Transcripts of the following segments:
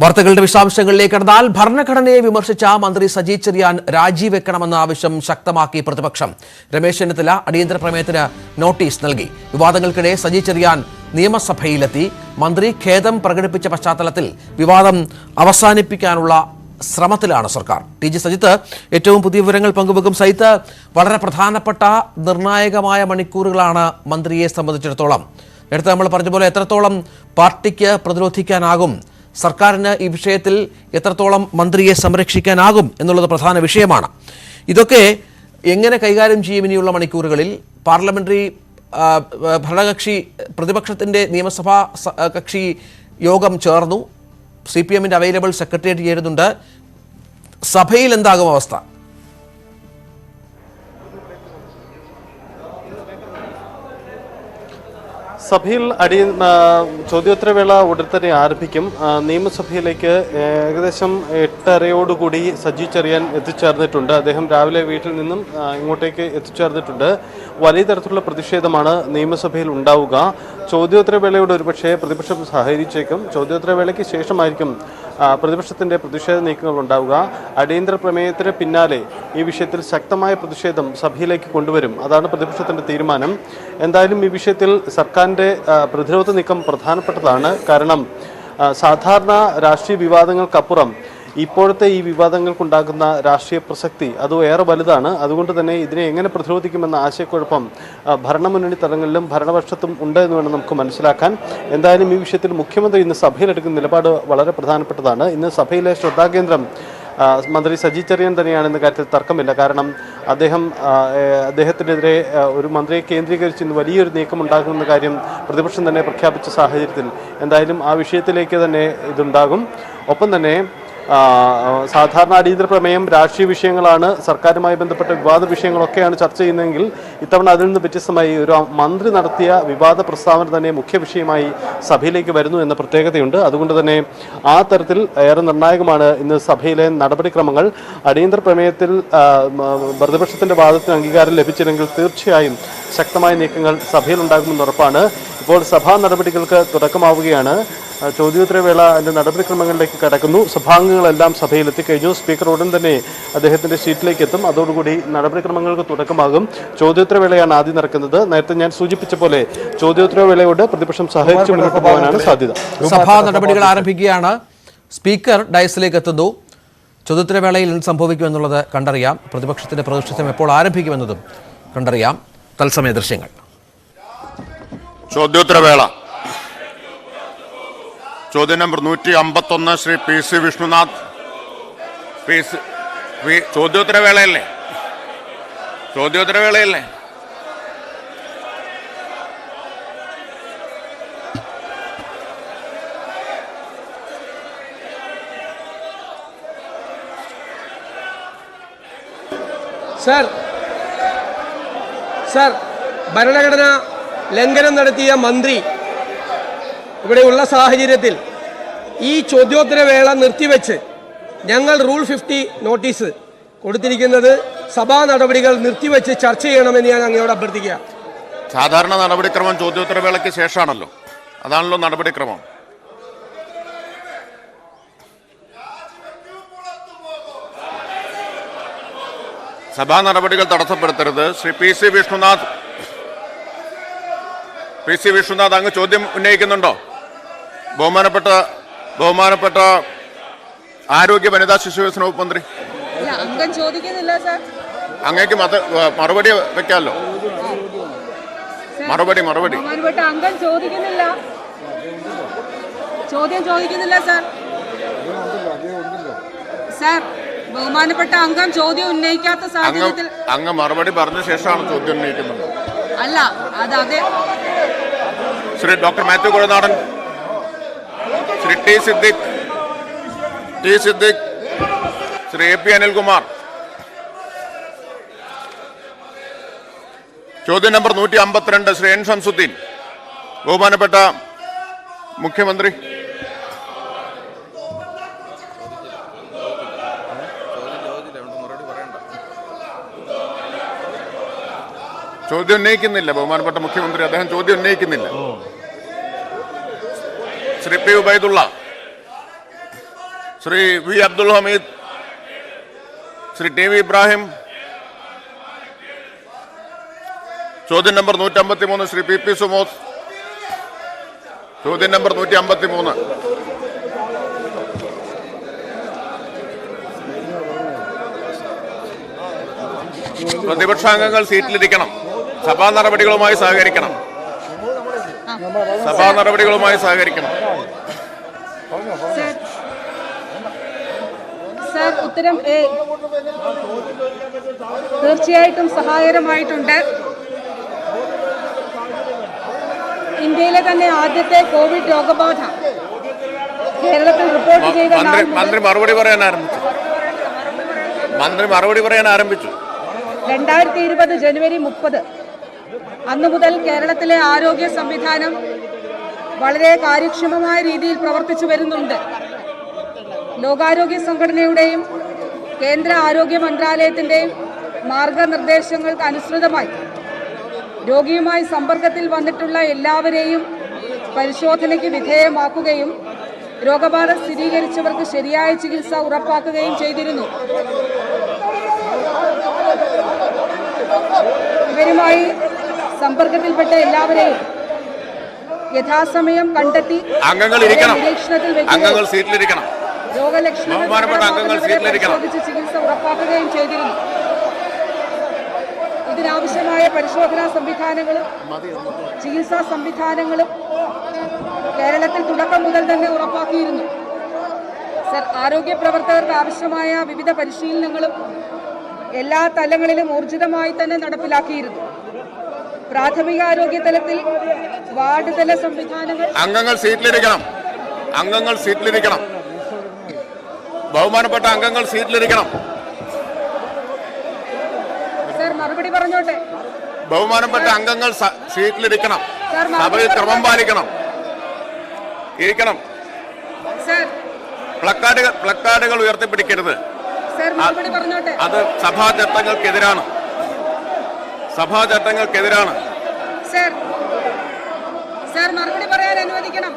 വാർത്തകളുടെ വിശദാംശങ്ങളിലേക്ക് കടന്നാൽ ഭരണഘടനയെ വിമർശിച്ച മന്ത്രി സജി ചെറിയാൻ രാജിവെക്കണമെന്ന ആവശ്യം ശക്തമാക്കി പ്രതിപക്ഷം. രമേശ് ചെന്നിത്തല അടിയന്തര പ്രമേയത്തിന് നോട്ടീസ് നൽകി. വിവാദങ്ങൾക്കിടെ സജി ചെറിയാൻ നിയമസഭയിലെത്തി. മന്ത്രി ഖേദം പ്രകടിപ്പിച്ച പശ്ചാത്തലത്തിൽ വിവാദം അവസാനിപ്പിക്കാനുള്ള ശ്രമത്തിലാണ് സർക്കാർ. ടി ജി സജിത്ത് ഏറ്റവും പുതിയ വിവരങ്ങൾ പങ്കുവെക്കും. സജിത്ത്, വളരെ പ്രധാനപ്പെട്ട നിർണായകമായ മണിക്കൂറുകളാണ് മന്ത്രിയെ സംബന്ധിച്ചിടത്തോളം. നേരത്തെ നമ്മൾ പറഞ്ഞ പോലെ എത്രത്തോളം പാർട്ടിക്ക് പ്രതിരോധിക്കാനാകും, സർക്കാരിന് ഈ വിഷയത്തിൽ എത്രത്തോളം മന്ത്രിയെ സംരക്ഷിക്കാനാകും എന്നുള്ളത് പ്രധാന വിഷയമാണ്. ഇതൊക്കെ എങ്ങനെ കൈകാര്യം ചെയ്യും ഇനിയുള്ള മണിക്കൂറുകളിൽ? പാർലമെന്ററി ഭരണകക്ഷി പ്രതിപക്ഷത്തിൻ്റെ നിയമസഭാ കക്ഷി യോഗം ചേർന്നു. CPM-ന്റെ അവൈലബിൾ സെക്രട്ടേറിയറ്റ് ചേരുന്നുണ്ട്. സഭയിൽ എന്താകും അവസ്ഥ? സഭയിൽ ചോദ്യോത്തരവേള ഉടൻ തന്നെ ആരംഭിക്കും. നിയമസഭയിലേക്ക് ഏകദേശം 8:30 സജി ചെറിയാൻ എത്തിച്ചേർന്നിട്ടുണ്ട്. അദ്ദേഹം രാവിലെ വീട്ടിൽ നിന്നും ഇങ്ങോട്ടേക്ക് എത്തിച്ചേർന്നിട്ടുണ്ട്. വലിയ തരത്തിലുള്ള പ്രതിഷേധമാണ് നിയമസഭയിൽ ഉണ്ടാവുക. ചോദ്യോത്തരവേളയോട് ഒരുപക്ഷെ പ്രതിപക്ഷം സഹകരിച്ചേക്കും. ചോദ്യോത്തരവേളയ്ക്ക് ശേഷമായിരിക്കും പ്രതിപക്ഷത്തിൻ്റെ പ്രതിഷേധ നീക്കങ്ങൾ ഉണ്ടാവുക. അടിയന്തര പ്രമേയത്തിന് പിന്നാലെ ഈ വിഷയത്തിൽ ശക്തമായ പ്രതിഷേധം സഭയിലേക്ക് കൊണ്ടുവരും. അതാണ് പ്രതിപക്ഷത്തിൻ്റെ തീരുമാനം. എന്തായാലും ഈ വിഷയത്തിൽ സർക്കാരിൻ്റെ പ്രതിരോധ നീക്കം പ്രധാനപ്പെട്ടതാണ്. കാരണം സാധാരണ രാഷ്ട്രീയ വിവാദങ്ങൾക്കപ്പുറം ഇപ്പോഴത്തെ ഈ വിവാദങ്ങൾക്കുണ്ടാകുന്ന രാഷ്ട്രീയ പ്രസക്തി അത് ഏറെ വലുതാണ്. അതുകൊണ്ട് തന്നെ ഇതിനെ എങ്ങനെ പ്രതിരോധിക്കുമെന്ന ആശയക്കുഴപ്പം ഭരണമുന്നണി തലങ്ങളിലും ഭരണപക്ഷത്തും ഉണ്ട് എന്ന് വേണം നമുക്ക് മനസ്സിലാക്കാൻ. എന്തായാലും ഈ വിഷയത്തിൽ മുഖ്യമന്ത്രി ഇന്ന് സഭയിലെടുക്കുന്ന നിലപാട് വളരെ പ്രധാനപ്പെട്ടതാണ്. ഇന്ന് സഭയിലെ ശ്രദ്ധാകേന്ദ്രം മന്ത്രി സജി ചെറിയാൻ തന്നെയാണെന്ന കാര്യത്തിൽ തർക്കമില്ല. കാരണം അദ്ദേഹത്തിനെതിരെ ഒരു മന്ത്രിയെ കേന്ദ്രീകരിച്ച് ഇന്ന് വലിയൊരു നീക്കം ഉണ്ടാകുമെന്ന കാര്യം പ്രതിപക്ഷം തന്നെ പ്രഖ്യാപിച്ച സാഹചര്യത്തിൽ എന്തായാലും ആ വിഷയത്തിലേക്ക് തന്നെ ഇതുണ്ടാകും. ഒപ്പം തന്നെ സാധാരണ അടിയന്തര പ്രമേയം രാഷ്ട്രീയ വിഷയങ്ങളാണ്, സർക്കാരുമായി ബന്ധപ്പെട്ട വിവാദ വിഷയങ്ങളൊക്കെയാണ് ചർച്ച ചെയ്യുന്നതെങ്കിൽ ഇത്തവണ അതിൽ നിന്ന് വ്യത്യസ്തമായി ഒരു മന്ത്രി നടത്തിയ വിവാദ പ്രസ്താവന തന്നെ മുഖ്യ വിഷയമായി സഭയിലേക്ക് വരുന്നു എന്ന പ്രത്യേകതയുണ്ട്. അതുകൊണ്ട് തന്നെ ആ തരത്തിൽ ഏറെ നിർണായകമാണ് ഇന്ന് സഭയിലെ നടപടിക്രമങ്ങൾ. അടിയന്തര പ്രമേയത്തിൽ പ്രതിപക്ഷത്തിൻ്റെ വാദത്തിന് അംഗീകാരം ലഭിച്ചില്ലെങ്കിൽ തീർച്ചയായും ശക്തമായ നീക്കങ്ങൾ സഭയിലുണ്ടാകുമെന്ന് ഉറപ്പാണ്. ഇപ്പോൾ സഭാ നടപടികൾക്ക് തുടക്കമാവുകയാണ്. ചോദ്യോത്തരവേള അതിൻ്റെ നടപടിക്രമങ്ങളിലേക്ക് കടക്കുന്നു. സഭാംഗങ്ങളെല്ലാം സഭയിൽ എത്തിക്കഴിഞ്ഞു. സ്പീക്കർ ഉടൻ തന്നെ അദ്ദേഹത്തിൻ്റെ സീറ്റിലേക്ക് എത്തും. അതോടുകൂടി നടപടിക്രമങ്ങൾക്ക് തുടക്കമാകും. ചോദ്യോത്തരവേളയാണ് ആദ്യം നടക്കുന്നത്. നേരത്തെ ഞാൻ സൂചിപ്പിച്ച പോലെ ചോദ്യോത്തരവേളയോട് പ്രതിപക്ഷം സഹകരിച്ച് മുന്നോട്ട് പോകാനാണ് സാധ്യത. സഭാ നടപടികൾ ആരംഭിക്കുകയാണ്. സ്പീക്കർ ഡയസിലേക്ക് എത്തുന്നു. ചോദ്യോത്തരവേളയിൽ എന്ത് സംഭവിക്കുമെന്നുള്ളത് കണ്ടറിയാം. പ്രതിപക്ഷത്തിന്റെ പ്രതിഷേധം എപ്പോൾ ആരംഭിക്കുമെന്നതും കണ്ടറിയാം. തത്സമയ ദൃശ്യങ്ങൾ. ചോദ്യോത്തരവേള ചോദ്യം നമ്പർ 151 ശ്രീ PC വിഷ്ണുനാഥ്. ചോദ്യോത്തരവേളയല്ലേ? ചോദ്യോത്തരവേളയല്ലേ? സർ, ഭരണഘടന ലംഘനം നടത്തിയ മന്ത്രി ഇവിടെയുള്ള സാഹചര്യത്തിൽ ഈ ചോദ്യോത്തരവേള നിർത്തിവെച്ച് ഞങ്ങൾ റൂൾ 50 നോട്ടീസ് കൊടുത്തിരിക്കുന്നത് സഭാ നടപടികൾ നിർത്തിവെച്ച് ചർച്ച ചെയ്യണമെന്ന് ഞാൻ അങ്ങയോട് അഭ്യർത്ഥിക്കുക. സാധാരണ നടപടിക്രമം ചോദ്യോത്തരവേളയ്ക്ക് ശേഷമാണല്ലോ. അതാണല്ലോ നടപടിക്രമം. സഭാ നടപടികൾ തടസ്സപ്പെടുത്തരുത്. ശ്രീ PC വിഷ്ണുനാഥ് അങ്ങ് ചോദ്യം ഉന്നയിക്കുന്നുണ്ടോ? ബഹുമാനപ്പെട്ട ആരോഗ്യ വനിതാ ശിശു വികസന വകുപ്പ് മന്ത്രി. അങ്ങേക്ക് മറുപടി വെക്കാമല്ലോ. മറുപടി ചോദ്യം ചോദിക്കുന്നില്ല സർ. ബഹുമാനപ്പെട്ട അംഗം ചോദ്യം ഉന്നയിക്കാത്ത സാഹചര്യത്തിൽ അങ്ങ് മറുപടി പറഞ്ഞ ശേഷമാണ് ചോദ്യം ഉന്നയിക്കുന്നത്. അല്ല, അതെ. Shri doctor Mathew Kuzhalnadan, Shri T Siddique, Shri AP Anilkumar. ചോദ്യം നമ്പർ 152 ശ്രീ N ഷംസുദ്ദീൻ. ബഹുമാനപ്പെട്ട മുഖ്യമന്ത്രി. ചോദ്യം ഉന്നയിക്കുന്നില്ല ബഹുമാനപ്പെട്ട മുഖ്യമന്ത്രി. അദ്ദേഹം ചോദ്യം ഉന്നയിക്കുന്നില്ല. Shri P. Ubaidulla. Shri V Abdul Hameed, Shri T V Ibrahim. ചോദ്യം നമ്പർ 153 ശ്രീ പി പി സുമോസ്. ചോദ്യം നമ്പർ 153. പ്രതിപക്ഷാംഗങ്ങൾ സീറ്റിലിരിക്കണം. സഭാ നടപടികളുമായി സഹകരിക്കണം. സഭാ നടപടികളുമായി സഹകരിക്കണം. സർ, ഉത്തരം എ തീർച്ചയായിട്ടും സഹായകരമായിട്ടുണ്ട്. ഇന്ത്യയിലെ തന്നെ ആദ്യത്തെ കോവിഡ് രോഗബാധ കേരളത്തിൽ റിപ്പോർട്ട് ചെയ്ത മന്ത്രി മറുപടി പറയാൻ ആരംഭിച്ചു. 2020 ജനുവരി 30 അന്നു മുതൽ കേരളത്തിലെ ആരോഗ്യ സംവിധാനം വളരെ കാര്യക്ഷമമായ രീതിയിൽ പ്രവർത്തിച്ചു വരുന്നുണ്ട്. ലോകാരോഗ്യ സംഘടനയുടെയും കേന്ദ്ര ആരോഗ്യ മന്ത്രാലയത്തിൻ്റെയും മാർഗനിർദ്ദേശങ്ങൾക്ക് അനുസൃതമായി രോഗിയുമായി സമ്പർക്കത്തിൽ വന്നിട്ടുള്ള എല്ലാവരെയും പരിശോധനയ്ക്ക് വിധേയമാക്കുകയും രോഗബാധ സ്ഥിരീകരിച്ചവർക്ക് ശരിയായ ചികിത്സ ഉറപ്പാക്കുകയും ചെയ്തിരുന്നു. ഇവരുമായി സമ്പർക്കത്തിൽപ്പെട്ട എല്ലാവരെയും യഥാസമയം കണ്ടെത്തി നിരീക്ഷണത്തിൽ വെക്കുകയും രോഗലക്ഷണങ്ങൾ പരിശോധിച്ച് ചികിത്സ ഉറപ്പാക്കുകയും ചെയ്തിരുന്നു. ഇതിനാവശ്യമായ പരിശോധനാ സംവിധാനങ്ങളും ചികിത്സാ സംവിധാനങ്ങളും കേരളത്തിൽ തുടക്കം മുതൽ തന്നെ ഉറപ്പാക്കിയിരുന്നു. സർ, ആരോഗ്യ പ്രവർത്തകർക്ക് ആവശ്യമായ വിവിധ പരിശീലനങ്ങളും എല്ലാ തലങ്ങളിലും ഊർജിതമായി തന്നെ നടപ്പിലാക്കിയിരുന്നു. പ്രാഥമികാരോഗ്യ തലത്തിൽ വാർഡ് തല സംവിധാനങ്ങൾ. അംഗങ്ങൾ സീറ്റിലിരിക്കണം. ബഹുമാനപ്പെട്ട അംഗങ്ങൾ സീറ്റിലിരിക്കണം. സർ, മറുപടി പറഞ്ഞോട്ടെ. ബഹുമാനപ്പെട്ട അംഗങ്ങൾ സീറ്റിലിരിക്കണം. സഭയിൽ ക്രമം പാലിക്കണം. ഇരിക്കണം. സർ, പ്ലക്കാർഡുകൾ ഉയർത്തിപ്പിടിക്കരുത്. സർ, മറുപടി പറഞ്ഞോട്ടെ. അത് സഭാ ചട്ടങ്ങൾക്കെതിരാണ്. സർ, മറുപടി പറയാൻ അനുവദിക്കണം.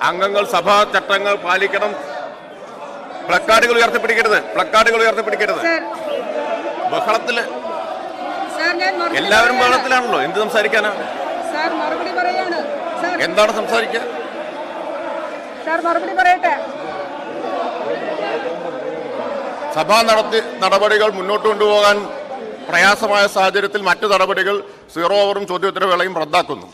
അംഗങ്ങൾ സഭാ ചട്ടങ്ങൾ പാലിക്കണം. പ്ലക്കാർഡുകൾ ഉയർത്തിപ്പിടിക്കരുത്. ബഹളത്തില് എല്ലാവരും ബഹളത്തിലാണല്ലോ. എന്ത് സംസാരിക്കാനാ? സർ, മറുപടി പറയാണ്. എന്താണ് സംസാരിക്കുക? സർ, മറുപടി പറയട്ടെ. സഭാ നടപടികൾ മുന്നോട്ട് കൊണ്ടുപോകാൻ പ്രയാസമായ സാഹചര്യത്തിൽ മറ്റു നടപടികൾ 0 ഓവറും ചോദ്യോത്തരവേളയും റദ്ദാക്കുന്നു.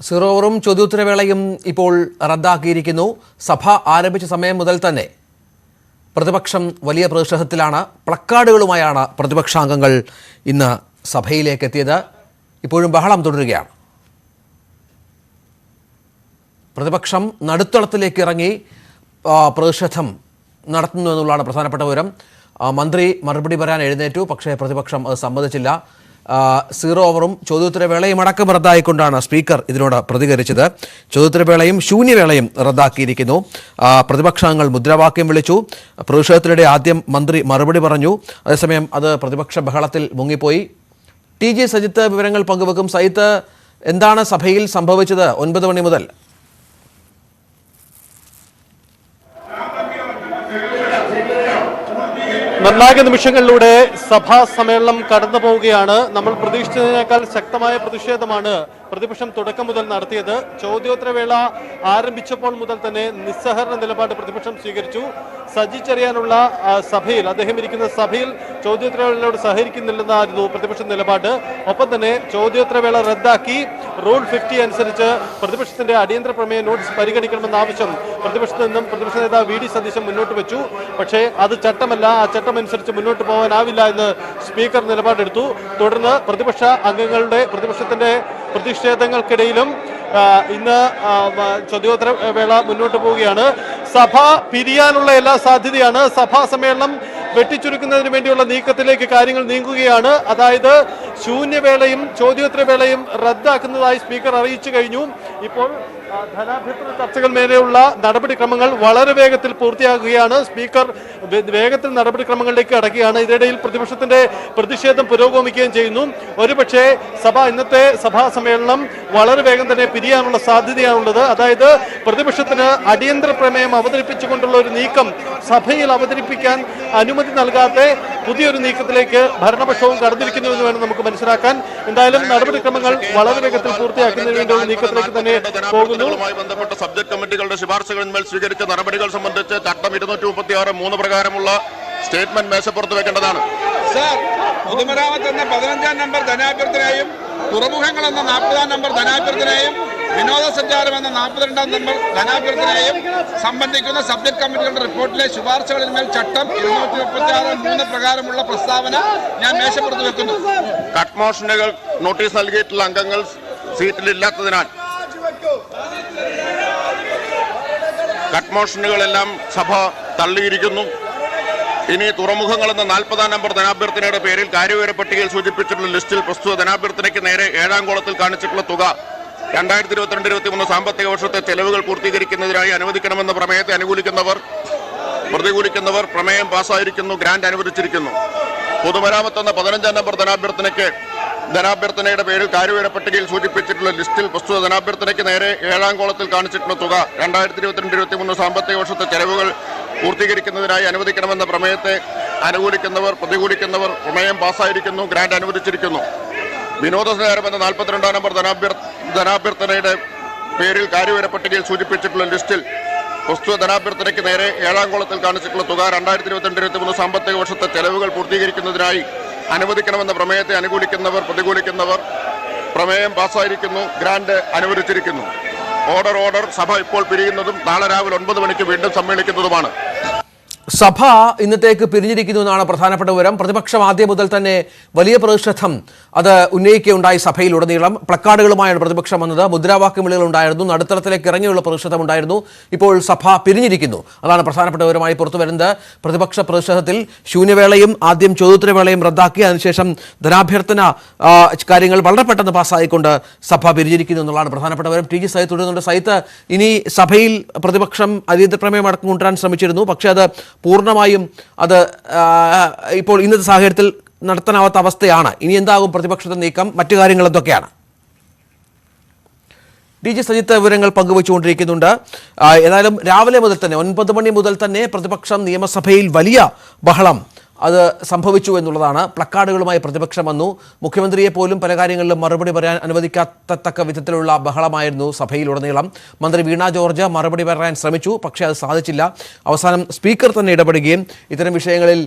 0 ഓവറും ചോദ്യോത്തരവേളയും ഇപ്പോൾ റദ്ദാക്കിയിരിക്കുന്നു. സഭ ആരംഭിച്ച സമയം മുതൽ തന്നെ പ്രതിപക്ഷം വലിയ പ്രതിഷേധത്തിലാണ്. പ്ലക്കാർഡുകളുമായാണ് പ്രതിപക്ഷാംഗങ്ങൾ ഇന്ന് സഭയിലേക്ക് എത്തിയത്. ഇപ്പോഴും ബഹളം തുടരുകയാണ്. പ്രതിപക്ഷം നടുത്തളത്തിലേക്ക് ഇറങ്ങി പ്രതിഷേധം നടത്തുന്നു എന്നുള്ളതാണ് പ്രധാനപ്പെട്ട വിവരം. മന്ത്രി മറുപടി പറയാൻ എഴുന്നേറ്റു, പക്ഷേ പ്രതിപക്ഷം അത് സമ്മതിച്ചില്ല. 0 ഓവറും ചോദ്യോത്തരവേളയും അടക്കം റദ്ദായിക്കൊണ്ടാണ് സ്പീക്കർ ഇതിനോട് പ്രതികരിച്ചത്. ചോദ്യോത്തരവേളയും ശൂന്യവേളയും റദ്ദാക്കിയിരിക്കുന്നു. പ്രതിപക്ഷാംഗങ്ങൾ മുദ്രാവാക്യം വിളിച്ചു. പ്രതിഷേധത്തിനിടെ ആദ്യം മന്ത്രി മറുപടി പറഞ്ഞു. അതേസമയം അത് പ്രതിപക്ഷ ബഹളത്തിൽ മുങ്ങിപ്പോയി. ടി ജി സജിത്ത് വിവരങ്ങൾ പങ്കുവെക്കും. സജിത്ത്, എന്താണ് സഭയിൽ സംഭവിച്ചത് 9 മണി മുതൽ? നിർണായക നിമിഷങ്ങളിലൂടെ സഭാ സമ്മേളനം കടന്നു പോവുകയാണ്. നമ്മൾ പ്രതീക്ഷിച്ചതിനേക്കാൾ ശക്തമായ പ്രതിഷേധമാണ് പ്രതിപക്ഷം തുടക്കം മുതൽ നടത്തിയത്. ചോദ്യോത്തരവേള ആരംഭിച്ചപ്പോൾ മുതൽ തന്നെ നിസ്സഹകരണ നിലപാട് പ്രതിപക്ഷം സ്വീകരിച്ചു. സജി ചെറിയാനുള്ള സഭയിൽ, അദ്ദേഹം ഇരിക്കുന്ന സഭയിൽ ചോദ്യോത്തരവേളയോട് സഹകരിക്കുന്നില്ലെന്നായിരുന്നു പ്രതിപക്ഷ നിലപാട്. ഒപ്പം തന്നെ ചോദ്യോത്തരവേള റദ്ദാക്കി റൂൾ 50 അനുസരിച്ച് പ്രതിപക്ഷത്തിന്റെ അടിയന്തര പ്രമേയ നോട്ടീസ് പരിഗണിക്കണമെന്ന ആവശ്യം പ്രതിപക്ഷത്തു നിന്നും പ്രതിപക്ഷ നേതാവ് വി ഡി സതീശൻ മുന്നോട്ട് വെച്ചു. പക്ഷേ അത് ചട്ടമല്ല, ആ ചട്ടം അനുസരിച്ച് മുന്നോട്ട് പോകാനാവില്ല എന്ന് സ്പീക്കർ നിലപാടെടുത്തു. തുടർന്ന് പ്രതിപക്ഷത്തിന്റെ പ്രതിഷേധങ്ങൾക്കിടയിലും ഇന്ന് ചോദ്യോത്തര വേള മുന്നോട്ട് പോവുകയാണ്. സഭ പിരിയാനുള്ള എല്ലാ സാധ്യതയാണ്. സഭാ സമ്മേളനം വെട്ടിച്ചുരുക്കുന്നതിന് വേണ്ടിയുള്ള നീക്കത്തിലേക്ക് കാര്യങ്ങൾ നീങ്ങുകയാണ്. അതായത് ശൂന്യവേളയും ചോദ്യോത്തരവേളയും റദ്ദാക്കുന്നതായി സ്പീക്കർ അറിയിച്ചു കഴിഞ്ഞു. ഇപ്പോൾ ധനാഭ്യർത്ഥന ചർച്ചകൾ മേലെയുള്ള നടപടിക്രമങ്ങൾ വളരെ വേഗത്തിൽ പൂർത്തിയാക്കുകയാണ്. സ്പീക്കർ വേഗത്തിൽ നടപടിക്രമങ്ങളിലേക്ക് കടക്കുകയാണ്. ഇതിനിടയിൽ പ്രതിപക്ഷത്തിന്റെ പ്രതിഷേധം പുരോഗമിക്കുകയും ചെയ്യുന്നു. ഒരുപക്ഷെ ഇന്നത്തെ സഭാ സമ്മേളനം വളരെ വേഗം തന്നെ പിരിയാനുള്ള സാധ്യതയാണുള്ളത്. അതായത് പ്രതിപക്ഷത്തിന് അടിയന്തര പ്രമേയം അവതരിപ്പിച്ചുകൊണ്ടുള്ള ഒരു നീക്കം സഭയിൽ അവതരിപ്പിക്കാൻ അനുമതി നൽകാത്ത പുതിയൊരു നീക്കത്തിലേക്ക് ഭരണപക്ഷവും കടന്നിരിക്കുന്നു എന്ന് വേണം നമുക്ക് മനസ്സിലാക്കാൻ. എന്തായാലും നടപടിക്രമങ്ങൾ വളരെ വേഗത്തിൽ പൂർത്തിയാക്കുന്നതിന് വേണ്ടിയുള്ള നീക്കത്തിലേക്ക് തന്നെ പോകുന്നു. ബന്ധപ്പെട്ട സബ്ജക്ട് കമ്മിറ്റികളുടെ ശുപാർശകളിന്മേൽ സ്വീകരിച്ച നടപടികൾ സംബന്ധിച്ച് ചട്ടം 236(3) പ്രകാരമുള്ള സ്റ്റേറ്റ്മെന്റ് മേശപ്പുറത്ത് വെക്കേണ്ടതാണ്. സർ, പൊതുമരാമത്ത് എന്ന 15-ാം നമ്പർ ധനാഭ്യർത്ഥനയും തുറമുഖങ്ങൾ എന്ന 40-ാം നമ്പർ ധനാഭ്യർത്ഥനയും വിനോദസഞ്ചാരം എന്ന 42-ാം നമ്പർ ധനാഭ്യർത്ഥനയും സംബന്ധിക്കുന്ന സബ്ജക്ട് കമ്മിറ്റികളുടെ റിപ്പോർട്ടിലെ ശുപാർശകളിന്മേൽ ചട്ടം 236(3) പ്രകാരമുള്ള പ്രസ്താവന ഞാൻ മേശപ്പുറത്ത് വെക്കുന്നു. കട്ട് മോഷനുകൾ നോട്ടീസ് നൽകിയിട്ടുള്ള അംഗങ്ങൾ സീറ്റിലില്ലാത്തതിനാൽ കട്ട് മോഷനുകളെല്ലാം സഭ തള്ളിയിരിക്കുന്നു. ഇനി തുറമുഖങ്ങൾ എന്ന 40-ാം നമ്പർ ധനാഭ്യർത്ഥനയുടെ പേരിൽ കാര്യവിവര പട്ടികയിൽ സൂചിപ്പിച്ചിട്ടുള്ള ലിസ്റ്റിൽ പ്രസ്തുത ധനാഭ്യർത്ഥനയ്ക്ക് നേരെ 7-ാം കോളത്തിൽ കാണിച്ചിട്ടുള്ള തുക 2022-23 സാമ്പത്തിക വർഷത്തെ ചെലവുകൾ പൂർത്തീകരിക്കുന്നതിനായി അനുവദിക്കണമെന്ന പ്രമേയത്തെ പ്രതികൂലിക്കുന്നവർ പ്രമേയം പാസ്സായിരിക്കുന്നു. ഗ്രാന്റ് അനുവദിച്ചിരിക്കുന്നു. പൊതുമരാമത്ത് എന്ന 15-ാം നമ്പർ ധനാഭ്യർത്ഥനയുടെ പേരിൽ കാര്യവിവര പട്ടികയിൽ സൂചിപ്പിച്ചിട്ടുള്ള ലിസ്റ്റിൽ പ്രസ്തുത ധനാഭ്യർത്ഥനയ്ക്ക് നേരെ 7-ാം കോളത്തിൽ കാണിച്ചിട്ടുള്ള തുക 2022-23 സാമ്പത്തിക വർഷത്തെ ചെലവുകൾ പൂർത്തീകരിക്കുന്നതിനായി അനുവദിക്കണമെന്ന പ്രമേയത്തെ പ്രതികൂലിക്കുന്നവർ പ്രമേയം പാസ്സായിരിക്കുന്നു. ഗ്രാന്റ് അനുവദിച്ചിരിക്കുന്നു. വിനോദസഞ്ചാരം എന്ന 42-ാം നമ്പർ ധനാഭ്യർത്ഥനയുടെ പേരിൽ കാര്യവിവര പട്ടികയിൽ സൂചിപ്പിച്ചിട്ടുള്ള ലിസ്റ്റിൽ പ്രസ്തുത ധനാഭ്യർത്ഥനയ്ക്ക് നേരെ 7-ാം കോളത്തിൽ കാണിച്ചിട്ടുള്ള തുക 2022-23 സാമ്പത്തിക വർഷത്തെ ചെലവുകൾ പൂർത്തീകരിക്കുന്നതിനായി അനുവദിക്കണമെന്ന പ്രമേയത്തെ പ്രതികൂലിക്കുന്നവർ പ്രമേയം പാസ്സായിരിക്കുന്നു. ഗ്രാന്റ് അനുവദിച്ചിരിക്കുന്നു. ഓർഡർ സഭ ഇപ്പോൾ പിരിയുന്നതും നാളെ രാവിലെ 9 മണിക്ക് വീണ്ടും സമ്മേളിക്കുന്നതുമാണ്. സഭ ഇന്നത്തേക്ക് പിരിഞ്ഞിരിക്കുന്നു എന്നാണ് പ്രധാനപ്പെട്ട വിവരം. പ്രതിപക്ഷം ആദ്യം മുതൽ തന്നെ വലിയ പ്രതിഷേധം അത് ഉന്നയിക്കുകയുണ്ടായി. സഭയിലുടനീളം പ്ലക്കാർഡുകളുമായാണ് പ്രതിപക്ഷം വന്നത്. മുദ്രാവാക്യം വിളികൾ ഉണ്ടായിരുന്നു. നടുത്തളത്തിലേക്ക് ഇറങ്ങിയുള്ള പ്രതിഷേധം ഉണ്ടായിരുന്നു. ഇപ്പോൾ സഭ പിരിഞ്ഞിരിക്കുന്നു. അതാണ് പ്രധാനപ്പെട്ട വിവരമായി പുറത്തു വരുന്നത്. പ്രതിപക്ഷ പ്രതിഷേധത്തിൽ ശൂന്യവേളയും ആദ്യം ചോദ്യോത്തരവേളയും റദ്ദാക്കി അതിനുശേഷം ധനാഭ്യർത്ഥന കാര്യങ്ങൾ വളരെ പെട്ടെന്ന് പാസ്സായിക്കൊണ്ട് സഭ പിരിഞ്ഞിരിക്കുന്നു എന്നുള്ളതാണ് പ്രധാനപ്പെട്ട വിവരം. ടി ജി സൈത്ത് തുടരുന്നുണ്ട്. സൈത്ത്, ഇനി സഭയിൽ പ്രതിപക്ഷം അടിയന്തര പ്രമേയം അടക്കം കൊണ്ടുവരാൻ ശ്രമിച്ചിരുന്നു. പക്ഷേ അത് പൂർണ്ണമായും ഇപ്പോൾ ഇന്നത്തെ സാഹചര്യത്തിൽ നടത്താനാവാത്ത അവസ്ഥയാണ്. ഇനി എന്താകും പ്രതിപക്ഷത്തെ നീക്കം? മറ്റു കാര്യങ്ങൾ എന്തൊക്കെയാണ്? ഡി ജി സജിത്ത് വിവരങ്ങൾ പങ്കുവച്ചുകൊണ്ടിരിക്കുന്നുണ്ട്. ഏതായാലും രാവിലെ മുതൽ തന്നെ 9 മണി മുതൽ തന്നെ പ്രതിപക്ഷം നിയമസഭയിൽ വലിയ ബഹളം അത് സംഭവിച്ചു എന്നുള്ളതാണ്. പ്ലക്കാർഡുകളുമായി പ്രതിപക്ഷം വന്നു. മുഖ്യമന്ത്രിയെ പോലും പല കാര്യങ്ങളിലും മറുപടി പറയാൻ അനുവദിക്കാത്തക്ക വിധത്തിലുള്ള ബഹളമായിരുന്നു സഭയിലുടനീളം. മന്ത്രി വീണ ജോർജ് മറുപടി പറയാൻ ശ്രമിച്ചു, പക്ഷേ അത് സാധിച്ചില്ല. അവസാനം സ്പീക്കർ തന്നെ ഇടപെടുകയും ഇത്തരം വിഷയങ്ങളിൽ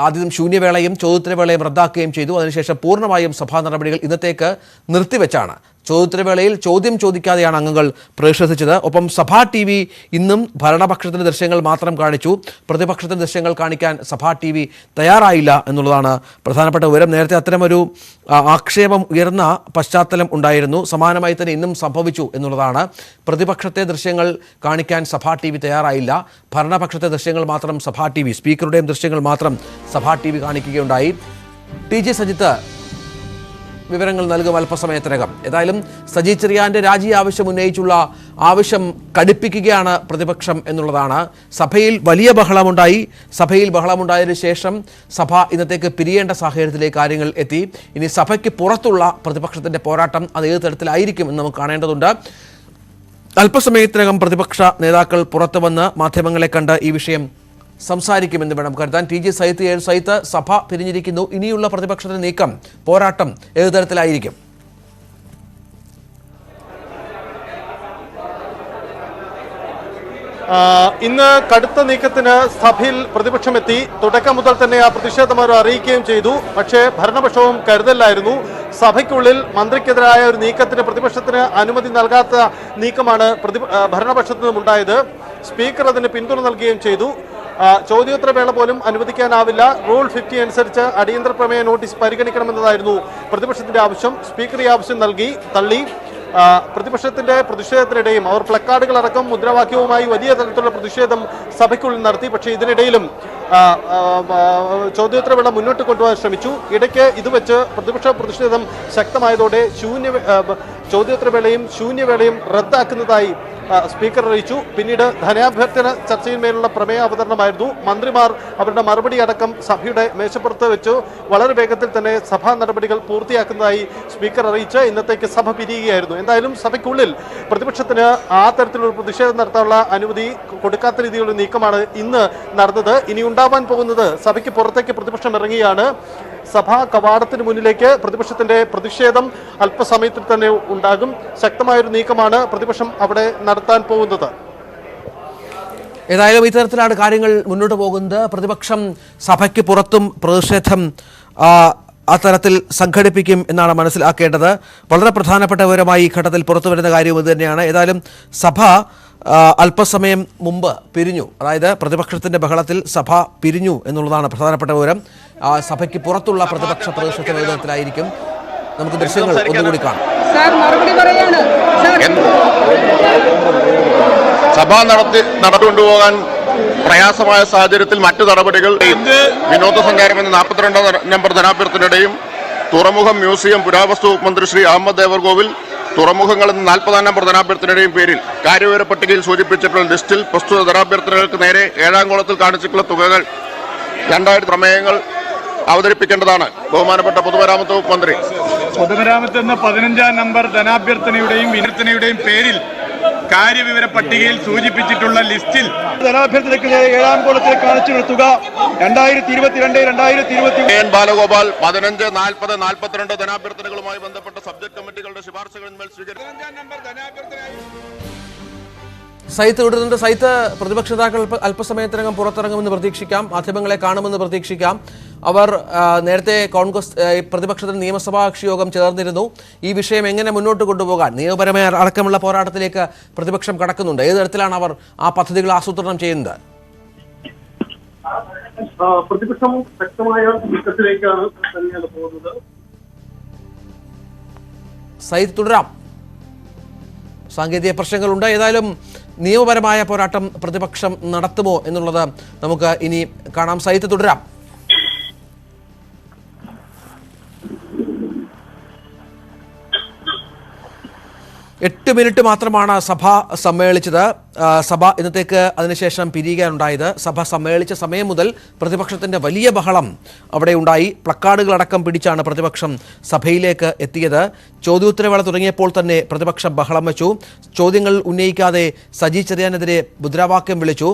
ആദ്യം ശൂന്യവേളയും ചോദ്യോത്തരവേളയും റദ്ദാക്കുകയും ചെയ്തു. അതിനുശേഷം പൂർണ്ണമായും സഭാ നടപടികൾ ഇന്നത്തേക്ക് നിർത്തിവെച്ചാണ് ചോദ്യോത്തരവേളയിൽ ചോദ്യം ചോദിക്കാതെയാണ് അംഗങ്ങൾ പ്രതിഷേധിച്ചത്. ഒപ്പം സഭാ ടി വി ഇന്നും ഭരണപക്ഷത്തിന്റെ ദൃശ്യങ്ങൾ മാത്രം കാണിച്ചു. പ്രതിപക്ഷത്തിന്റെ ദൃശ്യങ്ങൾ കാണിക്കാൻ സഭാ ടി വി തയ്യാറായില്ല എന്നുള്ളതാണ് പ്രധാനപ്പെട്ട വിവരം. നേരത്തെ അത്തരമൊരു ആക്ഷേപം ഉയർന്ന പശ്ചാത്തലം ഉണ്ടായിരുന്നു. സമാനമായി തന്നെ ഇന്നും സംഭവിച്ചു എന്നുള്ളതാണ്. പ്രതിപക്ഷത്തെ ദൃശ്യങ്ങൾ കാണിക്കാൻ സഭാ ടി വി തയ്യാറായില്ല. ഭരണപക്ഷത്തെ ദൃശ്യങ്ങൾ മാത്രം സഭാ ടി വി, സ്പീക്കറുടെയും ദൃശ്യങ്ങൾ മാത്രം സഭാ ടി വി കാണിക്കുകയുണ്ടായി. ടി ജി സജിത്ത് വിവരങ്ങൾ നൽകും അല്പസമയത്തിനകം. ഏതായാലും സജി ചെറിയാന്റെ രാജി ആവശ്യം ഉന്നയിച്ചുള്ള ആവശ്യം കടുപ്പിക്കുകയാണ് പ്രതിപക്ഷം എന്നുള്ളതാണ്. സഭയിൽ വലിയ ബഹളമുണ്ടായി. സഭയിൽ ബഹളമുണ്ടായതിനു ശേഷം സഭ ഇന്നത്തേക്ക് പിരിയേണ്ട സാഹചര്യത്തിലേക്ക് കാര്യങ്ങൾ എത്തി. ഇനി സഭയ്ക്ക് പുറത്തുള്ള പ്രതിപക്ഷത്തിന്റെ പോരാട്ടം അത് ഏത് തരത്തിലായിരിക്കും എന്ന് നമുക്ക് കാണേണ്ടതുണ്ട്. അല്പസമയത്തിനകം പ്രതിപക്ഷ നേതാക്കൾ പുറത്തു വന്ന് മാധ്യമങ്ങളെ കണ്ട് ഈ വിഷയം സംസാരിക്കുമെന്ന് വേണം കരുതാൻ. ടി ജി സൈത്ത് സഭ പിരിഞ്ഞിരിക്കുന്നു. ഇനിയുള്ള പ്രതിപക്ഷത്തിന്റെ നീക്കം, പോരാട്ടം ഏത് തരത്തിലായിരിക്കും? ഇന്ന് കടുത്ത നീക്കത്തിന് സഭയിൽ പ്രതിപക്ഷം എത്തി. തുടക്കം മുതൽ തന്നെ ആ പ്രതിഷേധം അവർ അറിയിക്കുകയും ചെയ്തു. പക്ഷേ ഭരണപക്ഷവും കരുതലായിരുന്നു. സഭയ്ക്കുള്ളിൽ മന്ത്രിക്കെതിരായ ഒരു നീക്കത്തിന് പ്രതിപക്ഷത്തിന് അനുമതി നൽകാത്ത നീക്കമാണ് ഭരണപക്ഷത്തു നിന്നുണ്ടായത്. സ്പീക്കർ അതിന് പിന്തുണ നൽകുകയും ചെയ്തു. ചോദ്യോത്തരവേള പോലും അനുവദിക്കാനാവില്ല. റൂൾ 50 അനുസരിച്ച് അടിയന്തര പ്രമേയ നോട്ടീസ് പരിഗണിക്കണമെന്നതായിരുന്നു പ്രതിപക്ഷത്തിന്റെ ആവശ്യം. സ്പീക്കർ ഈ ആവശ്യം തള്ളി. പ്രതിപക്ഷത്തിന്റെ പ്രതിഷേധത്തിനിടെയും അവർ പ്ലക്കാർഡുകൾ അടക്കം മുദ്രാവാക്യവുമായി വലിയ തരത്തിലുള്ള പ്രതിഷേധം സഭയ്ക്കുള്ളിൽ നടത്തി. പക്ഷേ ഇതിനിടയിലും ചോദ്യോത്തരവേള മുന്നോട്ട് കൊണ്ടുപോകാൻ ശ്രമിച്ചു. ഇടയ്ക്ക് ഇത് വെച്ച് പ്രതിപക്ഷ പ്രതിഷേധം ശക്തമായതോടെ ചോദ്യോത്തരവേളയും ശൂന്യവേളയും റദ്ദാക്കുന്നതായി സ്പീക്കർ അറിയിച്ചു. പിന്നീട് ധനാഭ്യർത്ഥന ചർച്ചയിന്മേലുള്ള പ്രമേയ അവതരണമായിരുന്നു. മന്ത്രിമാർ അവരുടെ മറുപടി അടക്കം സഭയുടെ മേശപ്പുറത്ത് വെച്ചു വളരെ വേഗത്തിൽ തന്നെ സഭാ നടപടികൾ പൂർത്തിയാക്കുന്നതായി സ്പീക്കർ അറിയിച്ച് ഇന്നത്തേക്ക് സഭ പിരിയുകയായിരുന്നു. എന്തായാലും സഭയ്ക്കുള്ളിൽ പ്രതിപക്ഷത്തിന് ആ തരത്തിലുള്ള പ്രതിഷേധം നടത്താനുള്ള അനുമതി കൊടുക്കാത്ത രീതിയിലുള്ള നീക്കമാണ് ഇന്ന് നടന്നത്. ഇനി ഉണ്ടാവാൻ പോകുന്നത് സഭയ്ക്ക് പുറത്തേക്ക് പ്രതിപക്ഷം ഇറങ്ങിയാണ്. സഭാ കവാടത്തിന് മുന്നിലേക്ക് പ്രതിപക്ഷത്തിന്റെ പ്രതിഷേധം അല്പസമയത്തിൽ തന്നെ ഉണ്ടാകും. ശക്തമായൊരു നീക്കമാണ് പ്രതിപക്ഷം അവിടെ നടത്താൻ പോകുന്നത്. ഏതായാലും ഇത്തരത്തിലാണ് കാര്യങ്ങൾ മുന്നോട്ട് പോകുന്നത്. പ്രതിപക്ഷം സഭയ്ക്ക് പുറത്തും പ്രതിഷേധം അത്തരത്തിൽ സംഘടിപ്പിക്കും എന്നാണ് മനസ്സിലാക്കേണ്ടത്. വളരെ പ്രധാനപ്പെട്ട വിവരമായി ഈ ഘട്ടത്തിൽ പുറത്തു വരുന്ന കാര്യവും ഇത് തന്നെയാണ്. ഏതായാലും സഭ അല്പസമയം മുമ്പ് പിരിഞ്ഞു. അതായത് പ്രതിപക്ഷത്തിന്റെ ബഹളത്തിൽ സഭ പിരിഞ്ഞു എന്നുള്ളതാണ് പ്രധാനപ്പെട്ട വിവരം. സഭയ്ക്ക് പുറത്തുള്ള പ്രതിപക്ഷ പ്രതിഷേധ വിധത്തിലായിരിക്കും. നമുക്ക് ദൃശ്യങ്ങൾ ഒന്നുകൂടി കാണാം. സഭ നടത്തിക്കൊണ്ടുപോകാൻ പ്രയാസമായ സാഹചര്യത്തിൽ മറ്റു നടപടികൾ വിനോദസഞ്ചാരം എന്ന 42 നമ്പർ ധനാഭ്യർത്ഥനയുടെയും തുറമുഖം മ്യൂസിയം പുരാവസ്തു മന്ത്രി ശ്രീ അഹമ്മദ് ദേവർകോവിൽ തുറമുഖങ്ങൾ എന്ന 40 നമ്പർ ധനാഭ്യർത്ഥനയുടെയും പേരിൽ കാര്യവിവര പട്ടികയിൽ സൂചിപ്പിച്ചിട്ടുള്ള ലിസ്റ്റിൽ പ്രസ്തുത ധനാഭ്യർത്ഥനകൾക്ക് നേരെ ഏഴാംകുളത്തിൽ കാണിച്ചിട്ടുള്ള തുകകൾ 2000 പ്രമേയങ്ങൾ അവതരിപ്പിക്കേണ്ടതാണ്. ബഹുമാനപ്പെട്ട പൊതുമരാമത്ത് വകുപ്പ് മന്ത്രി. പൊതുമരാമത്ത് എന്ന 15 നമ്പർ ധനാഭ്യർത്ഥനയുടെയും വിനർത്തനയുടെയും പേരിൽ കാര്യവിവര പട്ടികയിൽ സൂചിപ്പിച്ചിട്ടുള്ള ലിസ്റ്റിൽ ധനാഭ്യർത്ഥനയ്ക്ക് ഏഴാംകുളത്തിൽ കാണിച്ചിട്ടുള്ള തുക 2022-2023 ബാലഗോപാൽ 15, 40, 42 ധനാഭ്യർത്ഥനകളുമായി ബന്ധപ്പെട്ട സബ്ജക്ട് കമ്മിറ്റികളുടെ ശുപാർശകളിന്മേൽ സൈത്ത് വിടുന്നുണ്ട്. സൈത്ത്, പ്രതിപക്ഷ നേതാക്കൾ അല്പസമയത്തിനകം പുറത്തിറങ്ങുമെന്ന് പ്രതീക്ഷിക്കാം. മാധ്യമങ്ങളെ കാണുമെന്ന് പ്രതീക്ഷിക്കാം. അവർ നേരത്തെ കോൺഗ്രസ് പ്രതിപക്ഷത്തിന് നിയമസഭാ കക്ഷി യോഗം ചേർന്നിരുന്നു. ഈ വിഷയം എങ്ങനെ മുന്നോട്ട് കൊണ്ടുപോകാൻ നിയമപരമായ അടക്കമുള്ള പോരാട്ടത്തിലേക്ക് പ്രതിപക്ഷം കടക്കുന്നുണ്ട്. ഏത് തരത്തിലാണ് അവർ ആ പദ്ധതികൾ ആസൂത്രണം ചെയ്യുന്നത്? പ്രതിപക്ഷം ശക്തമായ നീക്കത്തിലേക്കാണ് തന്നെയാണ് പോകുന്നത്. സൈത്ത് തുടരാം. സാങ്കേതിക പ്രശ്നങ്ങളുണ്ട്. ഏതായാലും നിയമപരമായ പോരാട്ടം പ്രതിപക്ഷം നടത്തുമോ എന്നുള്ളത് നമുക്ക് ഇനി കാണാം. സൈത്ത് തുടരാം. 8 മിനിറ്റ് മാത്രമാണ് സഭ സമ്മേളിച്ചത്. സഭ ഇന്നത്തേക്ക് അതിനുശേഷം പിരിയുകയാണുണ്ടായത്. സഭ സമ്മേളിച്ച സമയം മുതൽ പ്രതിപക്ഷത്തിൻ്റെ വലിയ ബഹളം അവിടെ ഉണ്ടായി. പ്ലക്കാർഡുകളടക്കം പിടിച്ചാണ് പ്രതിപക്ഷം സഭയിലേക്ക് എത്തിയത്. ചോദ്യോത്തരവേള തുടങ്ങിയപ്പോൾ തന്നെ പ്രതിപക്ഷം ബഹളം വെച്ചു. ചോദ്യങ്ങൾ ഉന്നയിക്കാതെ സജി ചെറിയാനെതിരെ മുദ്രാവാക്യം വിളിച്ചു.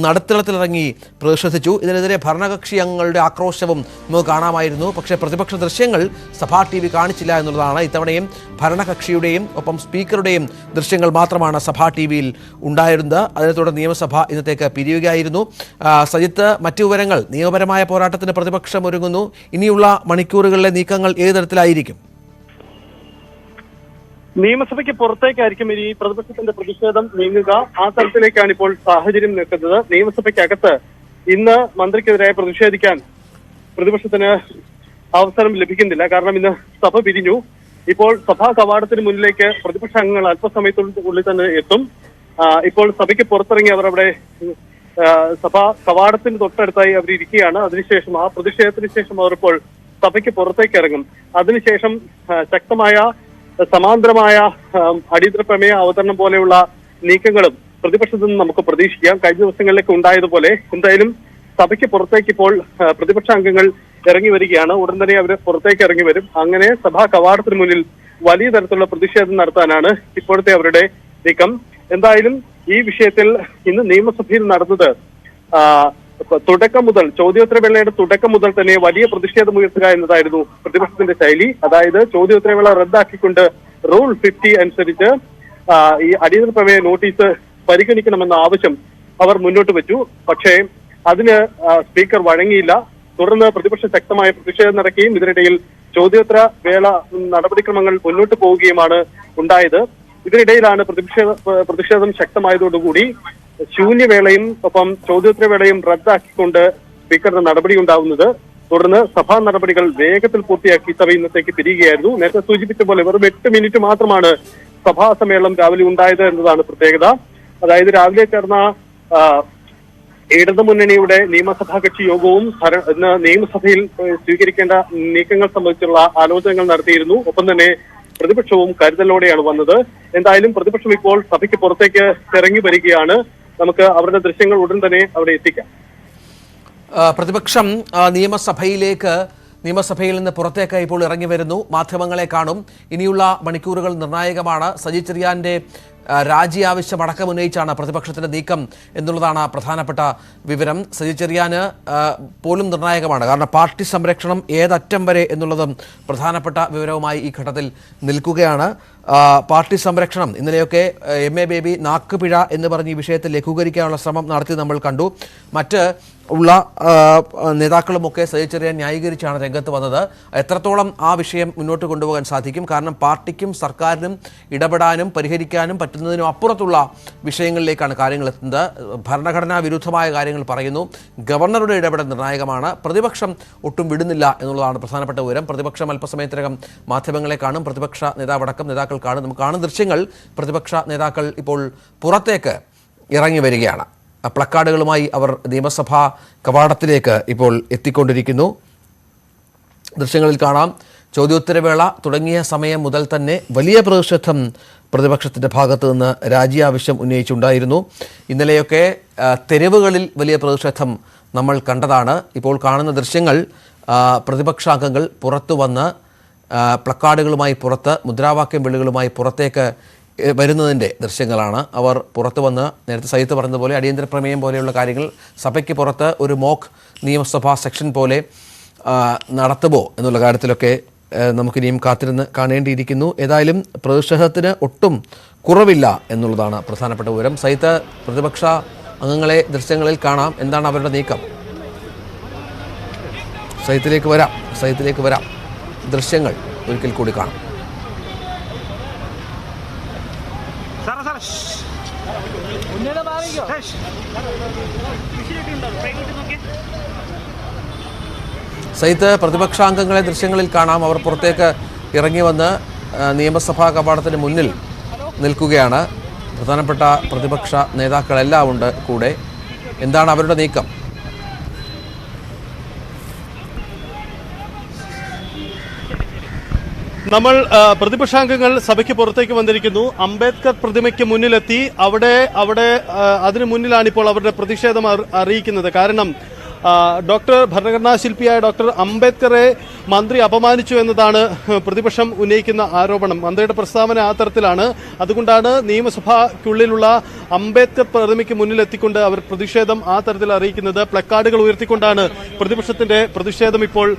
നടുത്തളത്തിലിറങ്ങി പ്രതിഷേധിച്ചു. ഇതിനെതിരെ ഭരണകക്ഷി അംഗങ്ങളുടെ ആക്രോശവും നമുക്ക് കാണാമായിരുന്നു. പക്ഷേ പ്രതിപക്ഷ ദൃശ്യങ്ങൾ സഭാ TV കാണിച്ചില്ല എന്നുള്ളതാണ്. ഇത്തവണയും ഭരണകക്ഷിയുടെയും ഒപ്പം സ്പീക്കറുടെയും ദൃശ്യങ്ങൾ മാത്രമാണ് സഭാ TVയിൽ ഉണ്ടായിരുന്നത്. അതിനെ തുടർന്ന് നിയമസഭ ഇന്നത്തേക്ക് പിരിയുകയായിരുന്നു. സജിത്ത്, മറ്റു വിവരങ്ങൾ? നിയമപരമായ പോരാട്ടത്തിന് പ്രതിപക്ഷം ഒരുങ്ങുന്നു. ഇനിയുള്ള മണിക്കൂറുകളിലെ നീക്കങ്ങൾ ഏത് തരത്തിലായിരിക്കും? നിയമസഭയ്ക്ക് പുറത്തേക്കായിരിക്കും ഇനി പ്രതിപക്ഷത്തിന്റെ പ്രതിഷേധം നീങ്ങുക. ആ തരത്തിലേക്കാണ് ഇപ്പോൾ സാഹചര്യം നിൽക്കുന്നത്. നിയമസഭയ്ക്കകത്ത് ഇന്ന് മന്ത്രിക്കെതിരെ പ്രതിഷേധിക്കാൻ പ്രതിപക്ഷത്തിന് അവസരം ലഭിക്കുന്നില്ല. കാരണം ഇന്ന് സഭ പിരിഞ്ഞു. ഇപ്പോൾ സഭാ കവാടത്തിന് മുന്നിലേക്ക് പ്രതിപക്ഷ അംഗങ്ങൾ അല്പസമയത്തുള്ളിൽ തന്നെ എത്തും. ഇപ്പോൾ സഭയ്ക്ക് പുറത്തിറങ്ങി അവർ അവിടെ സഭാ കവാടത്തിന് തൊട്ടടുത്തായി അവർ ഇരിക്കുകയാണ്. അതിനുശേഷം ആ പ്രതിഷേധത്തിന് ശേഷം അവർ ഇപ്പോൾ സഭയ്ക്ക് പുറത്തേക്ക് ഇറങ്ങും. അതിനുശേഷം ശക്തമായ സമാന്തരമായ അടിയന്തര പ്രമേയ അവതരണം പോലെയുള്ള നീക്കങ്ങളും പ്രതിപക്ഷത്തു നിന്ന് നമുക്ക് പ്രതീക്ഷിക്കാം. കഴിഞ്ഞ ദിവസങ്ങളിലേക്ക് ഉണ്ടായതുപോലെ എന്തായാലും സഭയ്ക്ക് പുറത്തേക്ക് ഇപ്പോൾ പ്രതിപക്ഷ അംഗങ്ങൾ ഇറങ്ങി വരികയാണ്. ഉടൻ തന്നെ അവർ പുറത്തേക്ക് ഇറങ്ങി വരും. അങ്ങനെ സഭാ കവാടത്തിന് മുന്നിൽ വലിയ തരത്തിലുള്ള പ്രതിഷേധം നടത്താനാണ് ഇപ്പോഴത്തെ അവരുടെ നീക്കം. എന്തായാലും ഈ വിഷയത്തിൽ ഇന്ന് നിയമസഭയിൽ നടന്നത് തുടക്കം മുതൽ ചോദ്യോത്തരവേളയുടെ തുടക്കം മുതൽ തന്നെ വലിയ പ്രതിഷേധം ഉയർത്തുക എന്നതായിരുന്നു പ്രതിപക്ഷത്തിന്റെ ശൈലി. അതായത് ചോദ്യോത്തരവേള റദ്ദാക്കിക്കൊണ്ട് റൂൾ 50 അനുസരിച്ച് ഈ അടിയന്തര പ്രമേയ നോട്ടീസ് പരിഗണിക്കണമെന്ന ആവശ്യം അവർ മുന്നോട്ട് വെച്ചു. പക്ഷേ അതിന് സ്പീക്കർ വഴങ്ങിയില്ല. തുടർന്ന് പ്രതിപക്ഷം ശക്തമായ പ്രതിഷേധം നടക്കുകയും ഇതിനിടയിൽ ചോദ്യോത്തര വേള നടപടിക്രമങ്ങൾ മുന്നോട്ട് പോവുകയുമാണ് ഉണ്ടായത്. ഇതിനിടയിലാണ് പ്രതിഷേധം ശക്തമായതോടുകൂടി ശൂന്യവേളയും ഒപ്പം ചോദ്യോത്തരവേളയും റദ്ദാക്കിക്കൊണ്ട് സ്പീക്കറുടെ നടപടി ഉണ്ടാവുന്നത്. തുടർന്ന് സഭാ നടപടികൾ വേഗത്തിൽ പൂർത്തിയാക്കി സഭ ഇന്നത്തേക്ക് പിരിയുകയായിരുന്നു. നേരത്തെ സൂചിപ്പിച്ച പോലെ വെറും 8 മിനിറ്റ് മാത്രമാണ് സഭാ സമ്മേളനം രാവിലെ ഉണ്ടായത് എന്നതാണ് പ്രത്യേകത. അതായത് രാവിലെ ചേർന്ന ഇടതുമുന്നണിയുടെ നിയമസഭാ കക്ഷി യോഗവും ഇന്ന് നിയമസഭയിൽ സ്വീകരിക്കേണ്ട നീക്കങ്ങൾ സംബന്ധിച്ചുള്ള ആലോചനകൾ നടത്തിയിരുന്നു. ഒപ്പം തന്നെ പ്രതിപക്ഷവും കരുതലോടെയാണ് വന്നത്. എന്തായാലും പ്രതിപക്ഷം ഇപ്പോൾ സഭയ്ക്ക് പുറത്തേക്ക് ഇറങ്ങി വരികയാണ്. നമുക്ക് അവരുടെ ദൃശ്യങ്ങൾ ഉടൻ തന്നെ അവിടെ എത്തിക്കാം. പ്രതിപക്ഷം നിയമസഭയിൽ നിന്ന് പുറത്തേക്ക് ഇപ്പോൾ ഇറങ്ങി വരുന്നു. മാധ്യമങ്ങളെ കാണും. ഇനിയുള്ള മണിക്കൂറുകൾ നിർണായകമാണ്. സജി ചെറിയാന്റെ രാജി ആവശ്യം അടക്കം ഉന്നയിച്ചാണ് പ്രതിപക്ഷത്തിന്റെ നീക്കം എന്നുള്ളതാണ് പ്രധാനപ്പെട്ട വിവരം. സജി ചെറിയാന് പോലും നിർണായകമാണ്. കാരണം പാർട്ടി സംരക്ഷണം ഏതറ്റം വരെ എന്നുള്ളതും പ്രധാനപ്പെട്ട വിവരവുമായി ഈ ഘട്ടത്തിൽ നിൽക്കുകയാണ്. പാർട്ടി സംരക്ഷണം ഇന്നലെയൊക്കെ MA ബേബി നാക്കുപിഴ എന്ന് പറഞ്ഞ് ഈ വിഷയത്തിൽ ലഘൂകരിക്കാനുള്ള ശ്രമം നടത്തി നമ്മൾ കണ്ടു. മറ്റ് ഉള്ള നേതാക്കളുമൊക്കെ സജി ചെറിയാൻ ന്യായീകരിച്ചാണ് രംഗത്ത് വന്നത്. എത്രത്തോളം ആ വിഷയം മുന്നോട്ട് കൊണ്ടുപോകാൻ സാധിക്കും? കാരണം പാർട്ടിക്കും സർക്കാരിനും ഇടപെടാനും പരിഹരിക്കാനും പറ്റുന്നതിനും അപ്പുറത്തുള്ള വിഷയങ്ങളിലേക്കാണ് കാര്യങ്ങൾ എത്തുന്നത്. ഭരണഘടനാ വിരുദ്ധമായ കാര്യങ്ങൾ പറയുന്നു. ഗവർണറുടെ ഇടപെടൽ നിർണായകമാണ്. പ്രതിപക്ഷം ഒട്ടും വിടുന്നില്ല എന്നുള്ളതാണ് പ്രധാനപ്പെട്ട വിവരം. പ്രതിപക്ഷം അല്പസമയത്തിനകം മാധ്യമങ്ങളെ കാണും. പ്രതിപക്ഷ നേതാവടക്കം നേതാക്കൾ കാണും. നമുക്ക് കാണുന്ന ദൃശ്യങ്ങൾ പ്രതിപക്ഷ നേതാക്കൾ ഇപ്പോൾ പുറത്തേക്ക് ഇറങ്ങി വരികയാണ്. പ്ലക്കാർഡുകളുമായി അവർ നിയമസഭാ കവാടത്തിലേക്ക് ഇപ്പോൾ എത്തിക്കൊണ്ടിരിക്കുന്നു. ദൃശ്യങ്ങളിൽ കാണാം. ചോദ്യോത്തരവേള തുടങ്ങിയ സമയം മുതൽ തന്നെ വലിയ പ്രതിഷേധം പ്രതിപക്ഷത്തിൻ്റെ ഭാഗത്തു നിന്ന് രാജി ആവശ്യം ഉന്നയിച്ചുണ്ടായിരുന്നു. ഇന്നലെയൊക്കെ തെരുവുകളിൽ വലിയ പ്രതിഷേധം നമ്മൾ കണ്ടതാണ്. ഇപ്പോൾ കാണുന്ന ദൃശ്യങ്ങൾ പ്രതിപക്ഷാംഗങ്ങൾ പുറത്തു വന്ന് പ്ലക്കാർഡുകളുമായി പുറത്ത് മുദ്രാവാക്യം വിളികളുമായി പുറത്തേക്ക് വരുന്നതിൻ്റെ ദൃശ്യങ്ങളാണ്. അവർ പുറത്തു വന്ന് നേരത്തെ സയ്യിദ് പറഞ്ഞതുപോലെ അടിയന്തര പ്രമേയം പോലെയുള്ള കാര്യങ്ങൾ സഭയ്ക്ക് പുറത്ത് ഒരു മോക്ക് നിയമസഭാ സെക്ഷൻ പോലെ നടത്തുമോ എന്നുള്ള കാര്യത്തിലൊക്കെ നമുക്കിനിയും കാത്തിരുന്ന് കാണേണ്ടിയിരിക്കുന്നു. ഏതായാലും പ്രതിഷേധത്തിന് ഒട്ടും കുറവില്ല എന്നുള്ളതാണ് പ്രധാനപ്പെട്ട വിവരം. സയ്യിദ്, പ്രതിപക്ഷ അംഗങ്ങളെ ദൃശ്യങ്ങളിൽ കാണാം. എന്താണ് അവരുടെ നീക്കം? സയ്യിദിലേക്ക് വരാം. ദൃശ്യങ്ങൾ ഒരിക്കൽ കൂടി കാണാം. സയ്യിദ്, പ്രതിപക്ഷാംഗങ്ങളെ ദൃശ്യങ്ങളിൽ കാണാം. അവർ പുറത്തേക്ക് ഇറങ്ങി വന്ന് നിയമസഭാ കവാടത്തിന് മുന്നിൽ നിൽക്കുകയാണ്. പ്രധാനപ്പെട്ട പ്രതിപക്ഷ നേതാക്കളെല്ലാം ഉണ്ട് കൂടെ. എന്താണ് അവരുടെ നീക്കം? നമ്മൾ പ്രതിപക്ഷാംഗങ്ങൾ സഭയ്ക്ക് പുറത്തേക്ക് വന്നിരിക്കുന്നു. അംബേദ്കർ പ്രതിമയ്ക്ക് മുന്നിലെത്തി. അവിടെ അതിനു മുന്നിലാണ് ഇപ്പോൾ അവരുടെ പ്രതിഷേധം അറിയിക്കുന്നത്. കാരണം ഭരണഘടനാ ശില്പിയായ ഡോക്ടർ അംബേദ്കറെ മന്ത്രി അപമാനിച്ചു എന്നതാണ് പ്രതിപക്ഷം ഉന്നയിക്കുന്ന ആരോപണം. മന്ത്രിയുടെ പ്രസ്താവന ആ തരത്തിലാണ്. അതുകൊണ്ടാണ് നിയമസഭയ്ക്കുള്ളിലുള്ള അംബേദ്കർ പ്രതിമയ്ക്ക് മുന്നിലെത്തിക്കൊണ്ട് അവർ പ്രതിഷേധം ആ തരത്തിൽ അറിയിക്കുന്നത്. പ്ലക്കാർഡുകൾ ഉയർത്തിക്കൊണ്ടാണ് പ്രതിപക്ഷത്തിന്റെ പ്രതിഷേധം ഇപ്പോൾ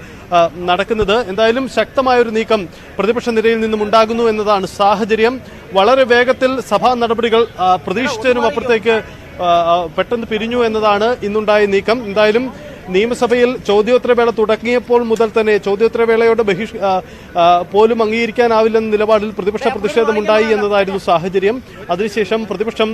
നടക്കുന്നത്. എന്തായാലും ശക്തമായൊരു നീക്കം പ്രതിപക്ഷ നിരയിൽ നിന്നും ഉണ്ടാകുന്നു എന്നതാണ് സാഹചര്യം. വളരെ വേഗത്തിൽ സഭാ നടപടികൾ പ്രതീക്ഷിച്ചതിനും അപ്പുറത്തേക്ക് പെട്ടെന്ന് പിരിഞ്ഞു എന്നതാണ് ഇന്നുണ്ടായ നീക്കം. എന്തായാലും നിയമസഭയിൽ ചോദ്യോത്തരവേള തുടങ്ങിയപ്പോൾ മുതൽ തന്നെ ചോദ്യോത്തരവേളയോട് പോലും അംഗീകരിക്കാനാവില്ലെന്ന നിലപാടിൽ പ്രതിപക്ഷ പ്രതിഷേധമുണ്ടായി എന്നതായിരുന്നു സാഹചര്യം. അതിനുശേഷം പ്രതിപക്ഷം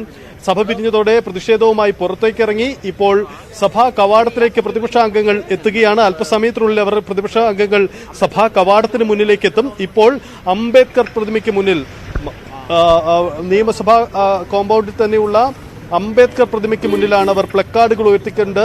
സഭ പിരിഞ്ഞതോടെ പ്രതിഷേധവുമായി പുറത്തേക്കിറങ്ങി. ഇപ്പോൾ സഭാ കവാടത്തിലേക്ക് പ്രതിപക്ഷ അംഗങ്ങൾ എത്തുകയാണ്. അല്പസമയത്തിനുള്ളിൽ അവർ പ്രതിപക്ഷ അംഗങ്ങൾ സഭാ കവാടത്തിന് മുന്നിലേക്ക് എത്തും. ഇപ്പോൾ അംബേദ്കർ പ്രതിമയ്ക്ക് മുന്നിൽ നിയമസഭാ കോമ്പൗണ്ടിൽ തന്നെയുള്ള അംബേദ്കർ പ്രതിമയ്ക്ക് മുന്നിലാണ് അവർ പ്ലക്കാർഡുകൾ ഉയർത്തിക്കൊണ്ട്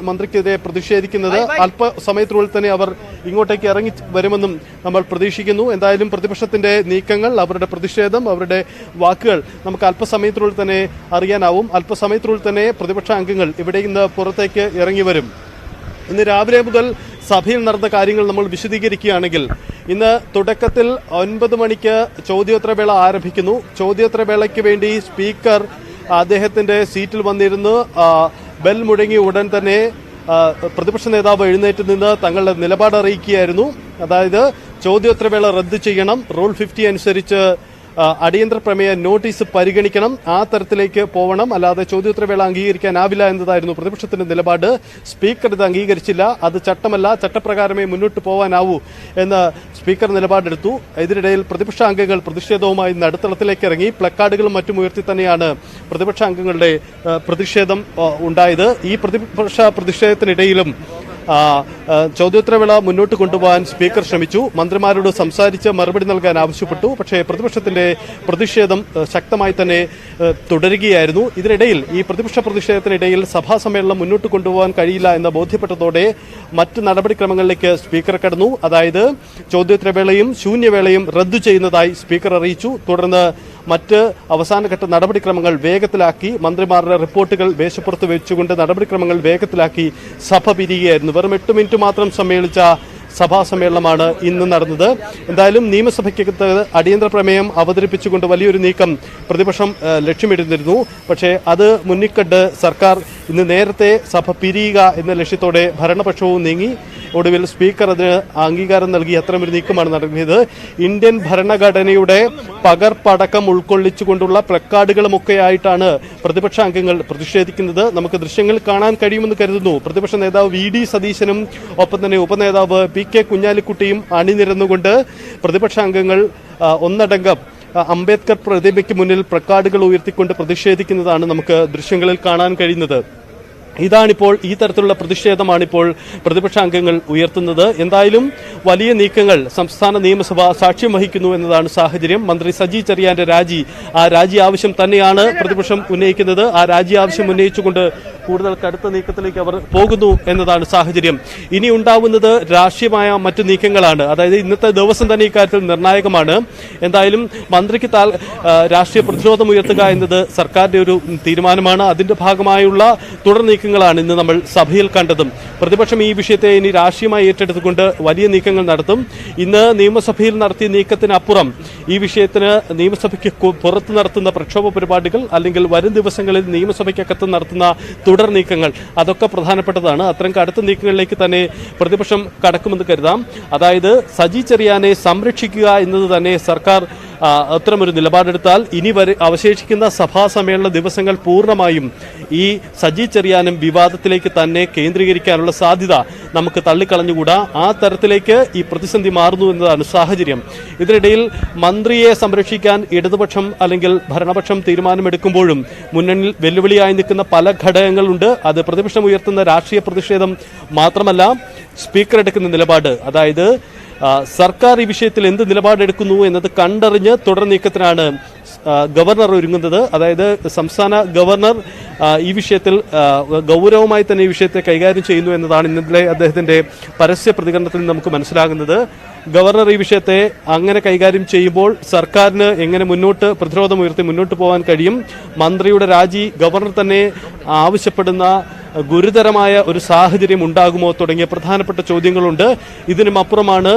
മന്ത്രിക്കെതിരെ പ്രതിഷേധിക്കുന്നത്. അല്പസമയത്തിനുള്ളിൽ തന്നെ അവർ ഇങ്ങോട്ടേക്ക് ഇറങ്ങി വരുമെന്നും നമ്മൾ പ്രതീക്ഷിക്കുന്നു. എന്തായാലും പ്രതിപക്ഷത്തിന്റെ നീക്കങ്ങൾ, അവരുടെ പ്രതിഷേധം, അവരുടെ വാക്കുകൾ നമുക്ക് അല്പസമയത്തിനുള്ളിൽ തന്നെ അറിയാനാവും. അല്പസമയത്തിനുള്ളിൽ തന്നെ പ്രതിപക്ഷ അംഗങ്ങൾ ഇവിടെ നിന്ന് പുറത്തേക്ക് ഇറങ്ങി വരും. ഇന്ന് രാവിലെ മുതൽ സഭയിൽ നടന്ന കാര്യങ്ങൾ നമ്മൾ വിശദീകരിക്കുകയാണെങ്കിൽ, ഇന്ന് തുടക്കത്തിൽ 9 മണിക്ക് ചോദ്യോത്തരവേള ആരംഭിക്കുന്നു. ചോദ്യോത്തരവേളയ്ക്ക് വേണ്ടി സ്പീക്കർ അദ്ദേഹത്തിന്റെ സീറ്റിൽ വന്നിരുന്ന് ബെൽ മുഴങ്ങി ഉടൻ തന്നെ പ്രതിപക്ഷ നേതാവ് എഴുന്നേറ്റ് നിന്ന് തങ്ങളുടെ നിലപാട് അറിയിക്കുകയായിരുന്നു. അതായത് ചോദ്യോത്തരവേള റദ്ദ് ചെയ്യണം, റൂൾ 50 അനുസരിച്ച് അടിയന്തര പ്രമേയ നോട്ടീസ് പരിഗണിക്കണം, ആ തരത്തിലേക്ക് പോകണം, അല്ലാതെ ചോദ്യോത്തരവേള അംഗീകരിക്കാനാവില്ല എന്നതായിരുന്നു പ്രതിപക്ഷത്തിന്റെ നിലപാട്. സ്പീക്കർ ഇത് അംഗീകരിച്ചില്ല. അത് ചട്ടമല്ല, ചട്ടപ്രകാരമേ മുന്നോട്ട് പോകാനാവൂ എന്ന് സ്പീക്കർ നിലപാടെടുത്തു. ഇതിനിടയിൽ പ്രതിപക്ഷ അംഗങ്ങൾ പ്രതിഷേധവുമായി നടുത്തളത്തിലേക്ക് ഇറങ്ങി. പ്ലക്കാർഡുകളും മറ്റും ഉയർത്തി തന്നെയാണ് പ്രതിപക്ഷ അംഗങ്ങളുടെ പ്രതിഷേധം ഉണ്ടായത്. ഈ പ്രതിപക്ഷ പ്രതിഷേധത്തിനിടയിലും ചോദ്യോത്തരവേള മുന്നോട്ട് കൊണ്ടുപോകാൻ സ്പീക്കർ ശ്രമിച്ചു. മന്ത്രിമാരോട് സംസാരിച്ച് മറുപടി നൽകാൻ ആവശ്യപ്പെട്ടു. പക്ഷേ പ്രതിപക്ഷത്തിന്റെ പ്രതിഷേധം ശക്തമായി തന്നെ തുടരുകയായിരുന്നു. ഇതിനിടയിൽ ഈ പ്രതിഷേധത്തിനിടയിൽ സഭാ സമ്മേളനം മുന്നോട്ട് കൊണ്ടുപോകാൻ കഴിയില്ല എന്ന് ബോധ്യപ്പെട്ടതോടെ മറ്റ് നടപടിക്രമങ്ങളിലേക്ക് സ്പീക്കർ കടന്നു. അതായത് ചോദ്യോത്തരവേളയും ശൂന്യവേളയും റദ്ദു ചെയ്യുന്നതായി സ്പീക്കർ അറിയിച്ചു. തുടർന്ന് മറ്റ് അവസാനഘട്ട നടപടിക്രമങ്ങൾ വേഗത്തിലാക്കി മന്ത്രിമാരുടെ റിപ്പോർട്ടുകൾ മേശപ്പുറത്ത് വെച്ചുകൊണ്ട് നടപടിക്രമങ്ങൾ വേഗത്തിലാക്കി സഭ പിരിയുകയായിരുന്നു. വെറും 8 മിനിറ്റ് മാത്രം സമ്മേളിച്ച സഭാ സമ്മേളനമാണ് ഇന്ന് നടന്നത്. എന്തായാലും നിയമസഭയ്ക്കകത്ത് അടിയന്തര പ്രമേയം അവതരിപ്പിച്ചുകൊണ്ട് വലിയൊരു നീക്കം പ്രതിപക്ഷം ലക്ഷ്യമിടുന്നിരുന്നു. പക്ഷേ അത് മുന്നിക്കണ്ട് സർക്കാർ ഇന്ന് നേരത്തെ സഭ പിരിയുക എന്ന ലക്ഷ്യത്തോടെ ഭരണപക്ഷവും നീങ്ങി. ഒടുവിൽ സ്പീക്കർ അതിന് അംഗീകാരം നൽകി അത്തരമൊരു നീക്കമാണ് നടത്തിയത്. ഇന്ത്യൻ ഭരണഘടനയുടെ പകർപ്പടക്കം ഉൾക്കൊള്ളിച്ചുകൊണ്ടുള്ള പ്ലക്കാർഡുകളുമൊക്കെ ആയിട്ടാണ് പ്രതിപക്ഷ അംഗങ്ങൾ പ്രതിഷേധിക്കുന്നത്. നമുക്ക് ദൃശ്യങ്ങൾ കാണാൻ കഴിയുമെന്ന് കരുതുന്നു. പ്രതിപക്ഷ നേതാവ് VD സതീശനും ഒപ്പം തന്നെ ഉപനേതാവ് PK കുഞ്ഞാലിക്കുട്ടിയും അണിനിരന്നുകൊണ്ട് പ്രതിപക്ഷ അംഗങ്ങൾ ഒന്നടങ്കം അംബേദ്കർ പ്രതിമയ്ക്ക് മുന്നിൽ പ്ലക്കാർഡുകൾ ഉയർത്തിക്കൊണ്ട് പ്രതിഷേധിക്കുന്നതാണ് നമുക്ക് ദൃശ്യങ്ങളിൽ കാണാൻ കഴിയുന്നത്. ഇതാണിപ്പോൾ ഈ തരത്തിലുള്ള പ്രതിഷേധമാണിപ്പോൾ പ്രതിപക്ഷ അംഗങ്ങൾ ഉയർത്തുന്നത്. എന്തായാലും വലിയ നീക്കങ്ങൾ സംസ്ഥാന നിയമസഭ സാക്ഷ്യം വഹിക്കുന്നു എന്നതാണ് സാഹചര്യം. മന്ത്രി സജി ചെറിയാന്റെ ആ രാജി ആവശ്യം തന്നെയാണ് പ്രതിപക്ഷം ഉന്നയിക്കുന്നത്. ആ രാജി ആവശ്യം ഉന്നയിച്ചുകൊണ്ട് കൂടുതൽ കടുത്ത നീക്കത്തിലേക്ക് അവർ പോകുന്നു എന്നതാണ് സാഹചര്യം. ഇനി ഉണ്ടാവുന്നത് രാഷ്ട്രീയമായ മറ്റു നീക്കങ്ങളാണ്. അതായത് ഇന്നത്തെ ദിവസം തന്നെ ഇക്കാര്യത്തിൽ നിർണായകമാണ്. എന്തായാലും മന്ത്രിക്ക് രാഷ്ട്രീയ പ്രതിരോധം ഉയർത്തുക എന്നത് സർക്കാരിന്റെ ഒരു തീരുമാനമാണ്. അതിന്റെ ഭാഗമായുള്ള തുടർ നീക്കങ്ങളാണ് ഇന്ന് നമ്മൾ സഭയിൽ കണ്ടതും. പ്രതിപക്ഷം ഈ വിഷയത്തെ ഇനി രാഷ്ട്രീയമായി ഏറ്റെടുത്തുകൊണ്ട് വലിയ നീക്കങ്ങൾ നടത്തും. ഇന്ന് നിയമസഭയിൽ നടത്തിയ നീക്കത്തിനപ്പുറം ഈ വിഷയത്തിന് നിയമസഭയ്ക്ക് പുറത്ത് നടത്തുന്ന പ്രക്ഷോഭ പരിപാടികൾ അല്ലെങ്കിൽ വരും ദിവസങ്ങളിൽ നിയമസഭയ്ക്കകത്ത് നടത്തുന്ന തുടർ നീക്കങ്ങൾ അതൊക്കെ പ്രധാനപ്പെട്ടതാണ്. അത്തരം കടുത്ത നീക്കങ്ങളിലേക്ക് തന്നെ പ്രതിപക്ഷം കടക്കുമെന്ന് കരുതാം. അതായത് സജി ചെറിയാനെ സംരക്ഷിക്കുക എന്നത് തന്നെ സർക്കാർ അത്തരമൊരു നിലപാടെടുത്താൽ ഇനി അവശേഷിക്കുന്ന സഭാ സമ്മേളന ദിവസങ്ങൾ പൂർണ്ണമായും ഈ സജി ചെറിയാനും വിവാദത്തിലേക്ക് തന്നെ കേന്ദ്രീകരിക്കാനുള്ള സാധ്യത നമുക്ക് തള്ളിക്കളഞ്ഞുകൂടാ. ആ തരത്തിലേക്ക് ഈ പ്രതിസന്ധി മാറുന്നു എന്നതാണ് സാഹചര്യം. ഇതിനിടയിൽ മന്ത്രിയെ സംരക്ഷിക്കാൻ ഇടതുപക്ഷം അല്ലെങ്കിൽ ഭരണപക്ഷം തീരുമാനമെടുക്കുമ്പോഴും മുന്നണിയിൽ വെല്ലുവിളിയായി നിൽക്കുന്ന പല ഘടകങ്ങളുണ്ട്. അത് പ്രതിപക്ഷം ഉയർത്തുന്ന രാഷ്ട്രീയ പ്രതിഷേധം മാത്രമല്ല, സ്പീക്കർ എടുക്കുന്ന നിലപാട്, അതായത് സർക്കാർ ഈ വിഷയത്തിൽ എന്ത് നിലപാടെടുക്കുന്നു എന്നത് കണ്ടറിഞ്ഞ് തുടർ നീക്കത്തിനാണ് ഗവർണർ ഒരുങ്ങുന്നത്. അതായത് സംസ്ഥാന ഗവർണർ ഈ വിഷയത്തിൽ ഗൗരവമായി തന്നെ ഈ വിഷയത്തെ കൈകാര്യം ചെയ്യുന്നു എന്നതാണ് ഇന്നലെ അദ്ദേഹത്തിന്റെ പരസ്യ പ്രതികരണത്തിൽ നമുക്ക് മനസ്സിലാകുന്നത്. ഗവർണർ ഈ വിഷയത്തെ അങ്ങനെ കൈകാര്യം ചെയ്യുമ്പോൾ സർക്കാരിന് എങ്ങനെ പ്രതിരോധം ഉയർത്തി മുന്നോട്ട് പോകാൻ കഴിയും? മന്ത്രിയുടെ രാജി ഗവർണർ തന്നെ ആവശ്യപ്പെടുന്ന ഗുരുതരമായ ഒരു സാഹചര്യം ഉണ്ടാകുമോ തുടങ്ങിയ പ്രധാനപ്പെട്ട ചോദ്യങ്ങളുണ്ട്. ഇതിനും അപ്പുറമാണ്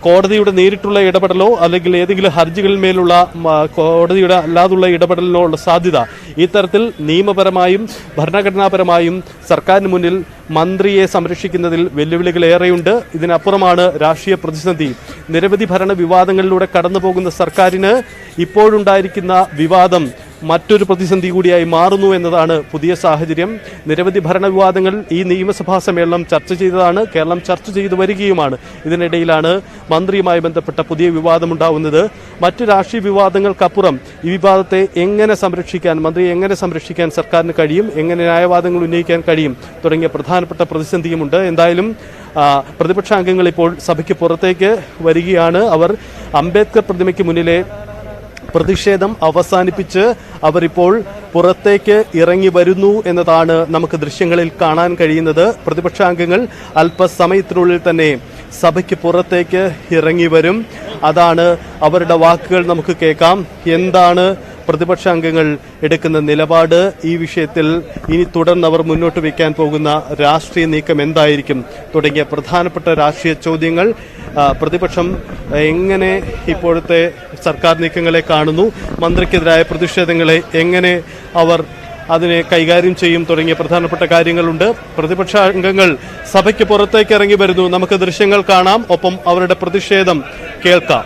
കോടതിയുടെ നേരിട്ടുള്ള ഇടപെടലോ അല്ലെങ്കിൽ ഏതെങ്കിലും ഹർജികളിന്മേലുള്ള കോടതിയുടെ അല്ലാതുള്ള ഇടപെടലിനോ ഉള്ള സാധ്യത. ഈ തരത്തിൽ നിയമപരമായും ഭരണഘടനാപരമായും സർക്കാരിന് മുന്നിൽ മന്ത്രിയെ സംരക്ഷിക്കുന്നതിൽ വെല്ലുവിളികൾ ഏറെയുണ്ട്. ഇതിനപ്പുറമാണ് രാഷ്ട്രീയ പ്രതിസന്ധി. നിരവധി ഭരണ വിവാദങ്ങളിലൂടെ കടന്നു പോകുന്ന സർക്കാരിന് ഇപ്പോഴുണ്ടായിരിക്കുന്ന വിവാദം മറ്റൊരു പ്രതിസന്ധി കൂടിയായി മാറുന്നു എന്നതാണ് പുതിയ സാഹചര്യം. നിരവധി ഭരണവിവാദങ്ങൾ ഈ നിയമസഭാ സമ്മേളനം ചർച്ച ചെയ്തതാണ്. കേരളം ചർച്ച ചെയ്തു വരികയുമാണ്. ഇതിനിടയിലാണ് മന്ത്രിയുമായി ബന്ധപ്പെട്ട പുതിയ വിവാദമുണ്ടാവുന്നത്. മറ്റു രാഷ്ട്രീയ വിവാദങ്ങൾക്കപ്പുറം ഈ വിവാദത്തെ എങ്ങനെ സംരക്ഷിക്കാൻ, മന്ത്രിയെ എങ്ങനെ സംരക്ഷിക്കാൻ സർക്കാരിന് കഴിയും, എങ്ങനെ ന്യായവാദങ്ങൾ ഉന്നയിക്കാൻ കഴിയും തുടങ്ങിയ പ്രധാനപ്പെട്ട പ്രതിസന്ധിയുമുണ്ട്. എന്തായാലും പ്രതിപക്ഷ അംഗങ്ങൾ ഇപ്പോൾ സഭയ്ക്ക് പുറത്തേക്ക് വരികയാണ്. അവർ അംബേദ്കർ പ്രതിമയ്ക്ക് മുന്നിലെ പ്രതിഷേധം അവസാനിപ്പിച്ച് അവരിപ്പോൾ പുറത്തേക്ക് ഇറങ്ങി വരുന്നു എന്നതാണ് നമുക്ക് ദൃശ്യങ്ങളിൽ കാണാൻ കഴിയുന്നത്. പ്രതിപക്ഷാംഗങ്ങൾ അല്പസമയത്തിനുള്ളിൽ തന്നെ സഭയ്ക്ക് പുറത്തേക്ക് ഇറങ്ങി വരും. അതാണ് അവരുടെ വാക്കുകൾ നമുക്ക് കേൾക്കാം. എന്താണ് പ്രതിപക്ഷ അംഗങ്ങൾ എടുക്കുന്ന നിലപാട്, ഈ വിഷയത്തിൽ ഇനി തുടർന്ന് അവർ മുന്നോട്ട് വയ്ക്കാൻ പോകുന്ന രാഷ്ട്രീയ നീക്കം എന്തായിരിക്കും തുടങ്ങിയ പ്രധാനപ്പെട്ട രാഷ്ട്രീയ ചോദ്യങ്ങൾ പ്രതിപക്ഷം എങ്ങനെ ഇപ്പോഴത്തെ സർക്കാർ നീക്കങ്ങളെ കാണുന്നു, മന്ത്രിക്കെതിരായ പ്രതിഷേധങ്ങളെ എങ്ങനെ അവർ അതിനെ കൈകാര്യം ചെയ്യും തുടങ്ങിയ പ്രധാനപ്പെട്ട കാര്യങ്ങളുണ്ട്. പ്രതിപക്ഷ അംഗങ്ങൾ സഭയ്ക്ക് പുറത്തേക്ക് ഇറങ്ങി വരുന്നു. നമുക്ക് ദൃശ്യങ്ങൾ കാണാം, ഒപ്പം അവരുടെ പ്രതിഷേധം കേൾക്കാം.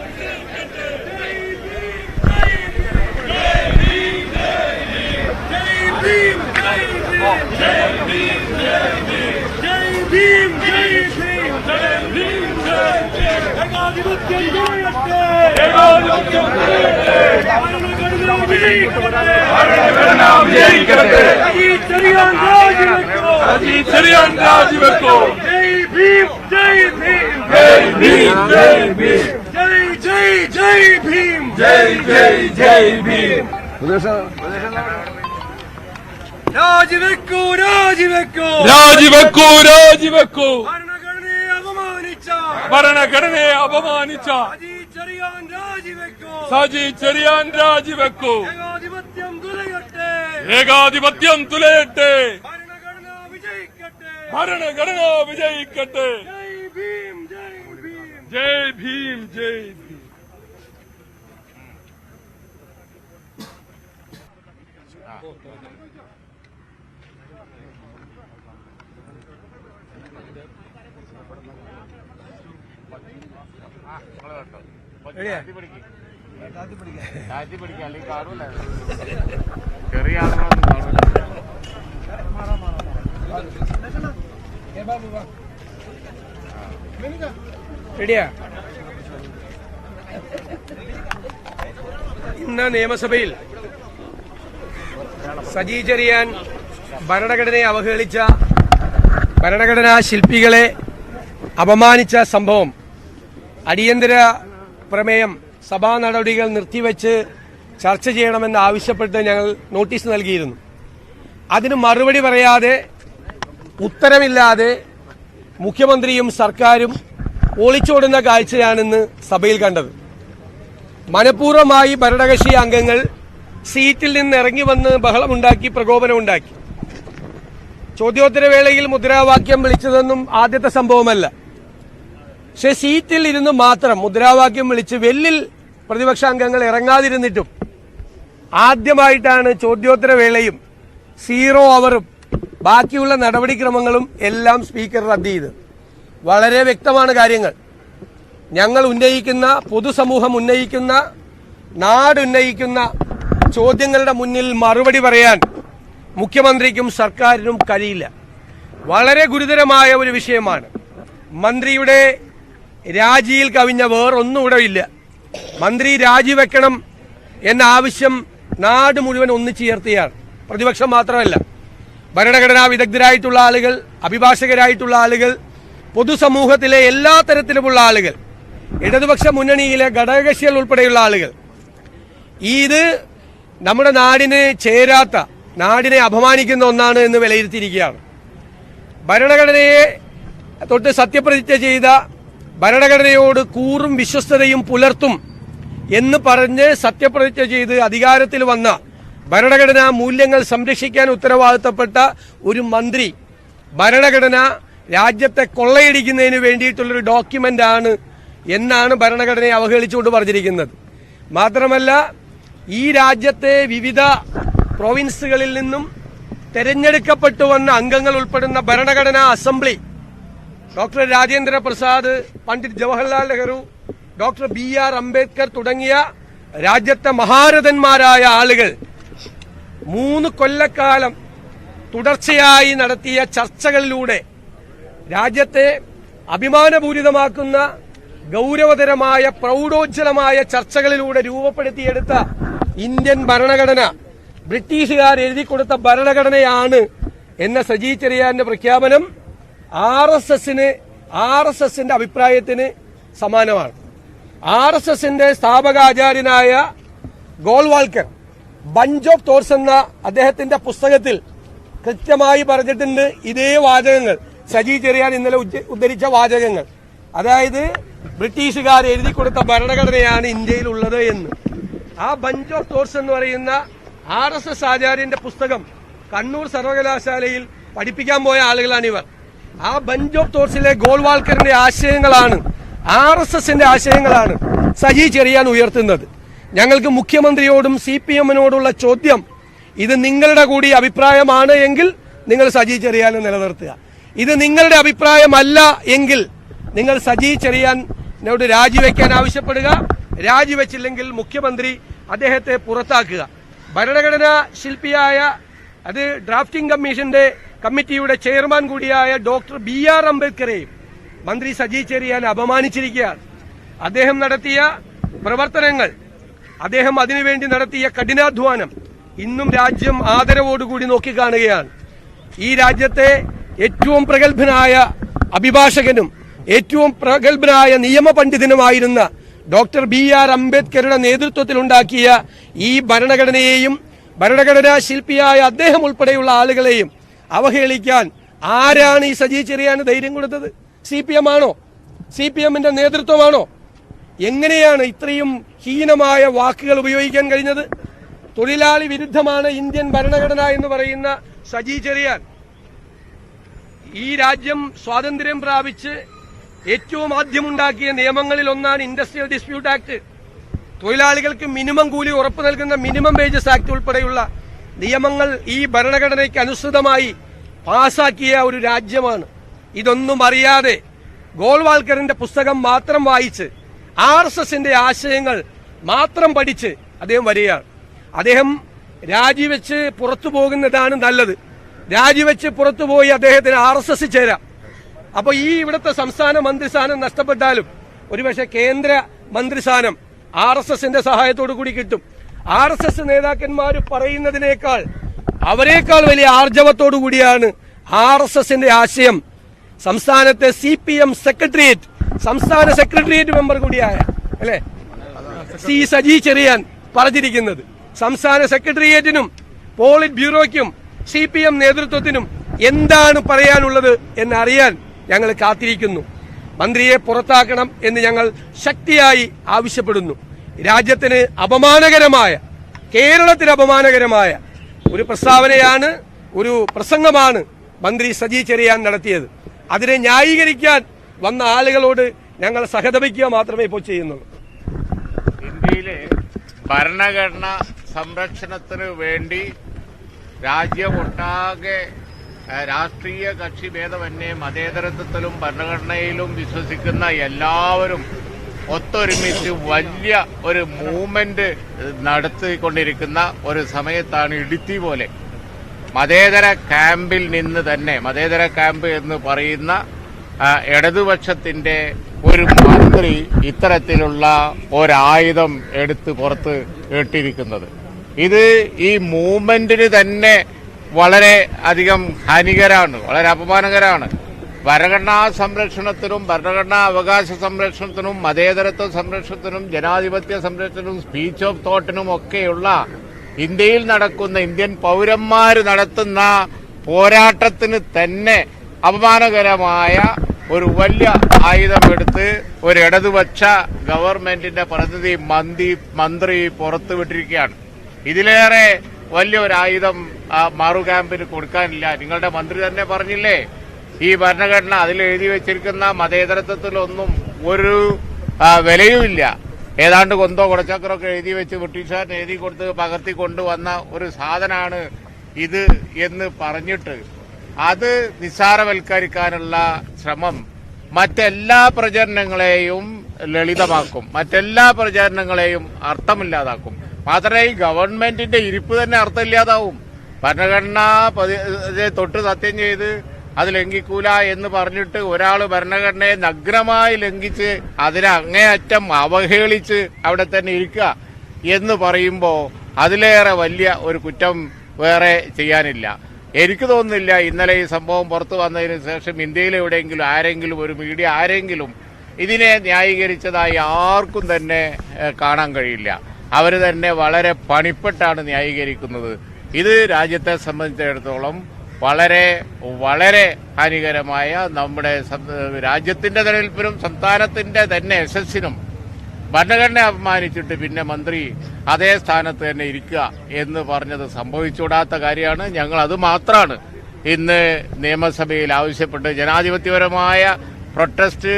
രാജിവെക്കോ ഭീം ജയ് ഭീം ജയ് ഭീം ജയ് ഭീം ജയ് ജയ് ജയ് ഭീം ജയ് ജയ് ജയ് ഭീം. രാജിവെക്കൂ രാജിവെക്കൂ രാജിവെക്കൂ രാജിവെക്കൂ. ഭരണഘടനയെ അപമാനിച്ച സജി ചെറിയാൻ രാജിവെക്കൂ. സജി ചെറിയാൻ രാജിവെക്കൂ. ഏകാധിപത്യം തുലയട്ടെ. ഏകാധിപത്യം തുലയട്ടെ. ഭരണഘടന വിജയിക്കട്ടെ. ഭരണഘടന വിജയിക്കട്ടെ. ജയ് ഭീം ജയ് ഭീം. ജയ് ഭീം ജയ് ഭീം. ഇന്ന് നിയമസഭയിൽ സജി ചെറിയാൻ ഭരണഘടനയെ അവഹേളിച്ച, ഭരണഘടനാ ശില്പികളെ അപമാനിച്ച സംഭവം അടിയന്തര പ്രമേയം സഭാ നടപടികൾ നിർത്തിവെച്ച് ചർച്ച ചെയ്യണമെന്ന് ആവശ്യപ്പെട്ട് ഞങ്ങൾ നോട്ടീസ് നൽകിയിരുന്നു. അതിന് മറുപടി പറയാതെ, ഉത്തരമില്ലാതെ മുഖ്യമന്ത്രിയും സർക്കാരും ഒളിച്ചോടുന്ന കാഴ്ചയാണിന്ന് സഭയിൽ കണ്ടത്. മനഃപൂർവ്വമായി ഭരണകക്ഷി അംഗങ്ങൾ സീറ്റിൽ നിന്ന് ഇറങ്ങി വന്ന് ബഹളമുണ്ടാക്കി, പ്രകോപനമുണ്ടാക്കി. ചോദ്യോത്തരവേളയിൽ മുദ്രാവാക്യം വിളിച്ചതൊന്നും ആദ്യത്തെ സംഭവമല്ല. പക്ഷെ സീറ്റിൽ ഇരുന്ന് മാത്രം മുദ്രാവാക്യം വിളിച്ച് വെല്ലിൽ പ്രതിപക്ഷ അംഗങ്ങൾ ഇറങ്ങാതിരുന്നിട്ടും ആദ്യമായിട്ടാണ് ചോദ്യോത്തരവേളയും 0 അവറും ബാക്കിയുള്ള നടപടിക്രമങ്ങളും എല്ലാം സ്പീക്കർ റദ്ദ് ചെയ്തത്. വളരെ വ്യക്തമാണ് കാര്യങ്ങൾ. ഞങ്ങൾ ഉന്നയിക്കുന്ന, പൊതുസമൂഹം ഉന്നയിക്കുന്ന, നാടുന്നയിക്കുന്ന ചോദ്യങ്ങളുടെ മുന്നിൽ മറുപടി പറയാൻ മുഖ്യമന്ത്രിക്കും സർക്കാരിനും കഴിയില്ല. വളരെ ഗുരുതരമായ ഒരു വിഷയമാണ്. മന്ത്രിയുടെ രാജിയിൽ കവിഞ്ഞ വേറൊന്നും ഇവിടെ ഇല്ല. മന്ത്രി രാജിവെക്കണം എന്ന ആവശ്യം നാട് മുഴുവൻ ഒന്നിച്ചുയർത്തിയാണ്. പ്രതിപക്ഷം മാത്രമല്ല, ഭരണഘടനാ വിദഗ്ധരായിട്ടുള്ള ആളുകൾ, അഭിഭാഷകരായിട്ടുള്ള ആളുകൾ, പൊതുസമൂഹത്തിലെ എല്ലാ തരത്തിലുമുള്ള ആളുകൾ, ഇടതുപക്ഷ മുന്നണിയിലെ ഘടകകക്ഷികൾ ഉൾപ്പെടെയുള്ള ആളുകൾ ഇത് നമ്മുടെ നാടിന് ചേരാത്ത, നാടിനെ അപമാനിക്കുന്ന ഒന്നാണ് എന്ന് വിലയിരുത്തിയിരിക്കുകയാണ്. ഭരണഘടനയെ തൊട്ട് സത്യപ്രതിജ്ഞ ചെയ്ത, ഭരണഘടനയോട് കൂറും വിശ്വസ്തതയും പുലർത്തും എന്ന് പറഞ്ഞ് സത്യപ്രതിജ്ഞ ചെയ്ത് അധികാരത്തിൽ വന്ന, ഭരണഘടനാ മൂല്യങ്ങൾ സംരക്ഷിക്കാൻ ഉത്തരവാദിത്തപ്പെട്ട ഒരു മന്ത്രി ഭരണഘടന രാജ്യത്തെ കൊള്ളയടിക്കുന്നതിന് വേണ്ടിയിട്ടുള്ളൊരു ഡോക്യുമെന്റ് ആണ് എന്നാണ് ഭരണഘടനയെ അവഹേളിച്ചുകൊണ്ട് പറഞ്ഞിരിക്കുന്നത്. മാത്രമല്ല, ഈ രാജ്യത്തെ വിവിധ പ്രൊവിൻസുകളിൽ നിന്നും തെരഞ്ഞെടുക്കപ്പെട്ടു വന്ന അംഗങ്ങൾ ഉൾപ്പെടുന്ന ഭരണഘടനാ assembly, doctor Rajendra Prasad, Pandit Jawaharlal Nehru, doctor BR Ambedkar തുടങ്ങിയ രാജ്യത്തെ മഹാരഥന്മാരായ ആളുകൾ 3 കൊല്ലക്കാലം തുടർച്ചയായി നടത്തിയ ചർച്ചകളിലൂടെ രാജ്യത്തെ അഭിമാനപൂരിതമാക്കുന്ന, ഗൗരവതരമായ, പ്രൗഢോജ്വലമായ ചർച്ചകളിലൂടെ രൂപപ്പെടുത്തിയെടുത്ത ഇന്ത്യൻ ഭരണഘടന ബ്രിട്ടീഷുകാർ എഴുതിക്കൊടുത്ത ഭരണഘടനയാണ് എന്ന സജി ചെറിയാന്റെ പ്രഖ്യാപനം RSSന്റെ അഭിപ്രായത്തിന് സമാനമാണ്. RSSന്റെ സ്ഥാപകാചാര്യനായ ഗോൾവാൾക്കർ ബഞ്ച് ഓഫ് തോട്ട്സ് എന്ന അദ്ദേഹത്തിന്റെ പുസ്തകത്തിൽ കൃത്യമായി പറഞ്ഞിട്ടുണ്ട് ഇതേ വാചകങ്ങൾ, സജി ചെറിയാൻ ഇന്നലെ ഉദ്ധരിച്ച വാചകങ്ങൾ. അതായത് ബ്രിട്ടീഷുകാർ എഴുതി കൊടുത്ത ഭരണഘടനയാണ് ഇന്ത്യയിലുള്ളത് എന്ന്. ആ ബഞ്ച് ഓഫ് തോട്ട്സ് എന്ന് പറയുന്ന RSS ആചാര്യന്റെ പുസ്തകം കണ്ണൂർ സർവകലാശാലയിൽ പഠിപ്പിക്കാൻ പോയ ആളുകളാണിവർ. ആ ബഞ്ച് ഓഫ് തോട്ട്സിലെ ഗോൾവാൾക്കറിന്റെ ആശയങ്ങളാണ്, RSSന്റെ ആശയങ്ങളാണ് സജി ചെറിയാൻ ഉയർത്തുന്നത്. ഞങ്ങൾക്ക് മുഖ്യമന്ത്രിയോടും CPMനോടുള്ള ചോദ്യം, ഇത് നിങ്ങളുടെ കൂടി അഭിപ്രായമാണ് എങ്കിൽ നിങ്ങൾ സജി ചെറിയാനെ നിലനിർത്തുക. ഇത് നിങ്ങളുടെ അഭിപ്രായമല്ല എങ്കിൽ നിങ്ങൾ സജി ചെറിയാനോട് രാജിവെക്കാൻ ആവശ്യപ്പെടുക. രാജിവെച്ചില്ലെങ്കിൽ മുഖ്യമന്ത്രി അദ്ദേഹത്തെ പുറത്താക്കുക. ഭരണഘടനാ ശില്പിയായ, അത് ഡ്രാഫ്റ്റിംഗ് കമ്മിറ്റിയുടെ ചെയർമാൻ കൂടിയായ ഡോക്ടർ BR അംബേദ്കറെയും മന്ത്രി സജി ചെറിയാൻ അപമാനിച്ചിരിക്കുകയാണ്. അദ്ദേഹം നടത്തിയ പ്രവർത്തനങ്ങൾ, അദ്ദേഹം അതിനുവേണ്ടി നടത്തിയ കഠിനാധ്വാനം ഇന്നും രാജ്യം ആദരവോടുകൂടി നോക്കിക്കാണുകയാണ്. ഈ രാജ്യത്തെ ഏറ്റവും പ്രഗത്ഭനായ അഭിഭാഷകനും ഏറ്റവും പ്രഗത്ഭനായ നിയമപണ്ഡിതനുമായിരുന്ന ഡോക്ടർ BR അംബേദ്കറുടെ നേതൃത്വത്തിലുണ്ടാക്കിയ ഈ ഭരണഘടനയെയും ഭരണഘടനാ ശില്പിയായ അദ്ദേഹം ഉൾപ്പെടെയുള്ള ആളുകളെയും അവഹേളിക്കാൻ ആരാണ് ഈ സജി ചെറിയാന് ധൈര്യം കൊടുത്തത്? CPM ആണോ? CPMന്റെ നേതൃത്വമാണോ? എങ്ങനെയാണ് ഇത്രയും ഹീനമായ വാക്കുകൾ ഉപയോഗിക്കാൻ കഴിഞ്ഞത്? തൊഴിലാളി വിരുദ്ധമാണ് ഇന്ത്യൻ ഭരണഘടന എന്ന് പറയുന്ന സജി ചെറിയാൻ ഈ രാജ്യം സ്വാതന്ത്ര്യം പ്രാപിച്ച് ഏറ്റവും ആദ്യമുണ്ടാക്കിയ നിയമങ്ങളിൽ ഒന്നാണ് ഇൻഡസ്ട്രിയൽ ഡിസ്പ്യൂട്ട് ആക്ട്. തൊഴിലാളികൾക്ക് മിനിമം കൂലി ഉറപ്പു നൽകുന്ന മിനിമം വേജസ് ആക്ട് ഉൾപ്പെടെയുള്ള നിയമങ്ങൾ ഈ ഭരണഘടനയ്ക്ക് അനുസൃതമായി പാസാക്കിയ ഒരു രാജ്യമാണ്. ഇതൊന്നും അറിയാതെ ഗോൾവാൾക്കറിന്റെ പുസ്തകം മാത്രം വായിച്ച് RSSന്റെ ആശയങ്ങൾ മാത്രം പഠിച്ച് അദ്ദേഹം വരികയാണ്. അദ്ദേഹം രാജിവെച്ച് പുറത്തു പോകുന്നതാണ് നല്ലത്. രാജിവെച്ച് പുറത്തുപോയി അദ്ദേഹത്തിന് RSS ചേരാം. അപ്പോൾ ഈ ഇവിടുത്തെ സംസ്ഥാന മന്ത്രിസ്ഥാനം നഷ്ടപ്പെട്ടാലും ഒരുപക്ഷെ കേന്ദ്ര മന്ത്രിസ്ഥാനം RSSന്റെ സഹായത്തോടു കൂടി കിട്ടും. RSS നേതാക്കന്മാർ പറയുന്നതിനേക്കാൾ അവരെക്കാൾ വലിയ ആർജവത്തോടു കൂടിയാണ് RSSന്റെ ആശയം സംസ്ഥാനത്തെ CPM സെക്രട്ടേറിയറ്റ് സംസ്ഥാന സെക്രട്ടേറിയറ്റ് മെമ്പർ കൂടിയായ അല്ലെ സജി ചെറിയാൻ പറഞ്ഞിരിക്കുന്നത്. സംസ്ഥാന സെക്രട്ടേറിയറ്റിനും പോളിറ്റ് ബ്യൂറോയ്ക്കും CPM നേതൃത്വത്തിനും എന്താണ് പറയാനുള്ളത് എന്നറിയാൻ ഞങ്ങൾ കാത്തിരിക്കുന്നു. മന്ത്രിയെ പുറത്താക്കണം എന്ന് ഞങ്ങൾ ശക്തിയായി ആവശ്യപ്പെടുന്നു. രാജ്യത്തിന് അപമാനകരമായ, കേരളത്തിന് അപമാനകരമായ ഒരു പ്രസ്താവനയാണ്, ഒരു പ്രസംഗമാണ് മന്ത്രി സജി ചെറിയാൻ നടത്തിയത്. അതിനെ ന്യായീകരിക്കാൻ വന്ന ആളുകളോട് ഞങ്ങൾ സഹതപിക്കുക മാത്രമേ ഇപ്പോൾ ചെയ്യുന്നുള്ളൂ. ഇന്ത്യയിലെ ഭരണഘടന സംരക്ഷണത്തിന് വേണ്ടി രാജ്യമൊട്ടാകെ രാഷ്ട്രീയ കക്ഷി ഭേദമന്യേ മതേതരത്വത്തിലും ഭരണഘടനയിലും വിശ്വസിക്കുന്ന എല്ലാവരും ഒത്തൊരുമിച്ച് വലിയ ഒരു മൂവ്മെന്റ് നടത്തിക്കൊണ്ടിരിക്കുന്ന ഒരു സമയത്താണ് ഇടുത്തി പോലെ മതേതര ക്യാമ്പിൽ നിന്ന് തന്നെ, മതേതര ക്യാമ്പ് എന്ന് പറയുന്ന ഇടതുപക്ഷത്തിന്റെ ഒരു മന്ത്രി ഇത്തരത്തിലുള്ള ഒരായുധം എടുത്ത് പുറത്ത് ഇട്ടിരിക്കുന്നത്. ഇത് ഈ മൂവ്മെന്റിന് തന്നെ വളരെ അധികം ഹാനികരമാണ്, വളരെ അപമാനകരമാണ്. ഭരണഘടനാ സംരക്ഷണത്തിനും ഭരണഘടനാ അവകാശ സംരക്ഷണത്തിനും മതേതരത്വ സംരക്ഷണത്തിനും ജനാധിപത്യ സംരക്ഷണത്തിനും സ്പീച്ച് ഓഫ് തോട്ടിനും ഒക്കെയുള്ള ഇന്ത്യയിൽ നടക്കുന്ന ഇന്ത്യൻ പൗരന്മാർ നടത്തുന്ന പോരാട്ടത്തിന് തന്നെ അപമാനകരമായ ഒരു വലിയ ആയുധമെടുത്ത് ഒരു ഇടതുപക്ഷ ഗവൺമെന്റിന്റെ പ്രതിനിധി മന്ത്രി പുറത്തുവിട്ടിരിക്കുകയാണ്. ഇതിലേറെ വലിയൊരായുധം മാറു ക്യാമ്പിന് കൊടുക്കാനില്ല. നിങ്ങളുടെ മന്ത്രി തന്നെ പറഞ്ഞില്ലേ, ഈ ഭരണഘടന അതിൽ എഴുതി വെച്ചിരിക്കുന്ന മതേതരത്വത്തിലൊന്നും ഒരു വിലയുമില്ല. ഏതാണ്ട് കൊന്തോ കുടച്ചക്രമൊക്കെ എഴുതി വെച്ച് ബ്രിട്ടീഷുകാരൻ എഴുതി കൊടുത്ത് പകർത്തി കൊണ്ടുവന്ന ഒരു സാധനമാണ് ഇത് എന്ന് പറഞ്ഞിട്ട് അത് നിസ്സാരവൽക്കരിക്കാനുള്ള ശ്രമം മറ്റെല്ലാ പ്രചരണങ്ങളെയും ലളിതമാക്കും, മറ്റെല്ലാ പ്രചരണങ്ങളെയും അർത്ഥമില്ലാതാക്കും. മാത്രമേ ഈ ഗവൺമെന്റിന്റെ ഇരിപ്പ് തന്നെ അർത്ഥമില്ലാതാവും. ഭരണഘടന തൊട്ട് സത്യം ചെയ്ത് അത് ലംഘിക്കൂല എന്ന് പറഞ്ഞിട്ട് ഒരാൾ ഭരണഘടനയെ നഗ്നമായി ലംഘിച്ച് അതിനെ അങ്ങേയറ്റം അവഹേളിച്ച് അവിടെ തന്നെ ഇരിക്കുക എന്ന് പറയുമ്പോൾ അതിലേറെ വലിയ ഒരു കുറ്റം വേറെ ചെയ്യാനില്ല. എനിക്ക് തോന്നുന്നില്ല ഇന്നലെ ഈ സംഭവം പുറത്തു വന്നതിന് ശേഷം ഇന്ത്യയിൽ എവിടെയെങ്കിലും ആരെങ്കിലും ഒരു മീഡിയ ആരെങ്കിലും ഇതിനെ ന്യായീകരിച്ചതായി ആർക്കും തന്നെ കാണാൻ കഴിയില്ല. അവർ തന്നെ വളരെ പണിപ്പെട്ടാണ് ന്യായീകരിക്കുന്നത്. ഇത് രാജ്യത്തെ സംബന്ധിച്ചിടത്തോളം വളരെ വളരെ ഹാനികരമായ നമ്മുടെ രാജ്യത്തിന്റെ നിലനിൽപ്പിനും സംസ്ഥാനത്തിന്റെ തന്നെ യശസ്സിനും ഭരണഘടന അപമാനിച്ചിട്ട് പിന്നെ മന്ത്രി അതേ സ്ഥാനത്ത് തന്നെ ഇരിക്കുക എന്ന് പറഞ്ഞത് സംഭവിച്ചുകൂടാത്ത കാര്യമാണ്. ഞങ്ങൾ അത് മാത്രമാണ് ഇന്ന് നിയമസഭയിൽ ആവശ്യപ്പെട്ട് ജനാധിപത്യപരമായ പ്രൊട്ടസ്റ്റ്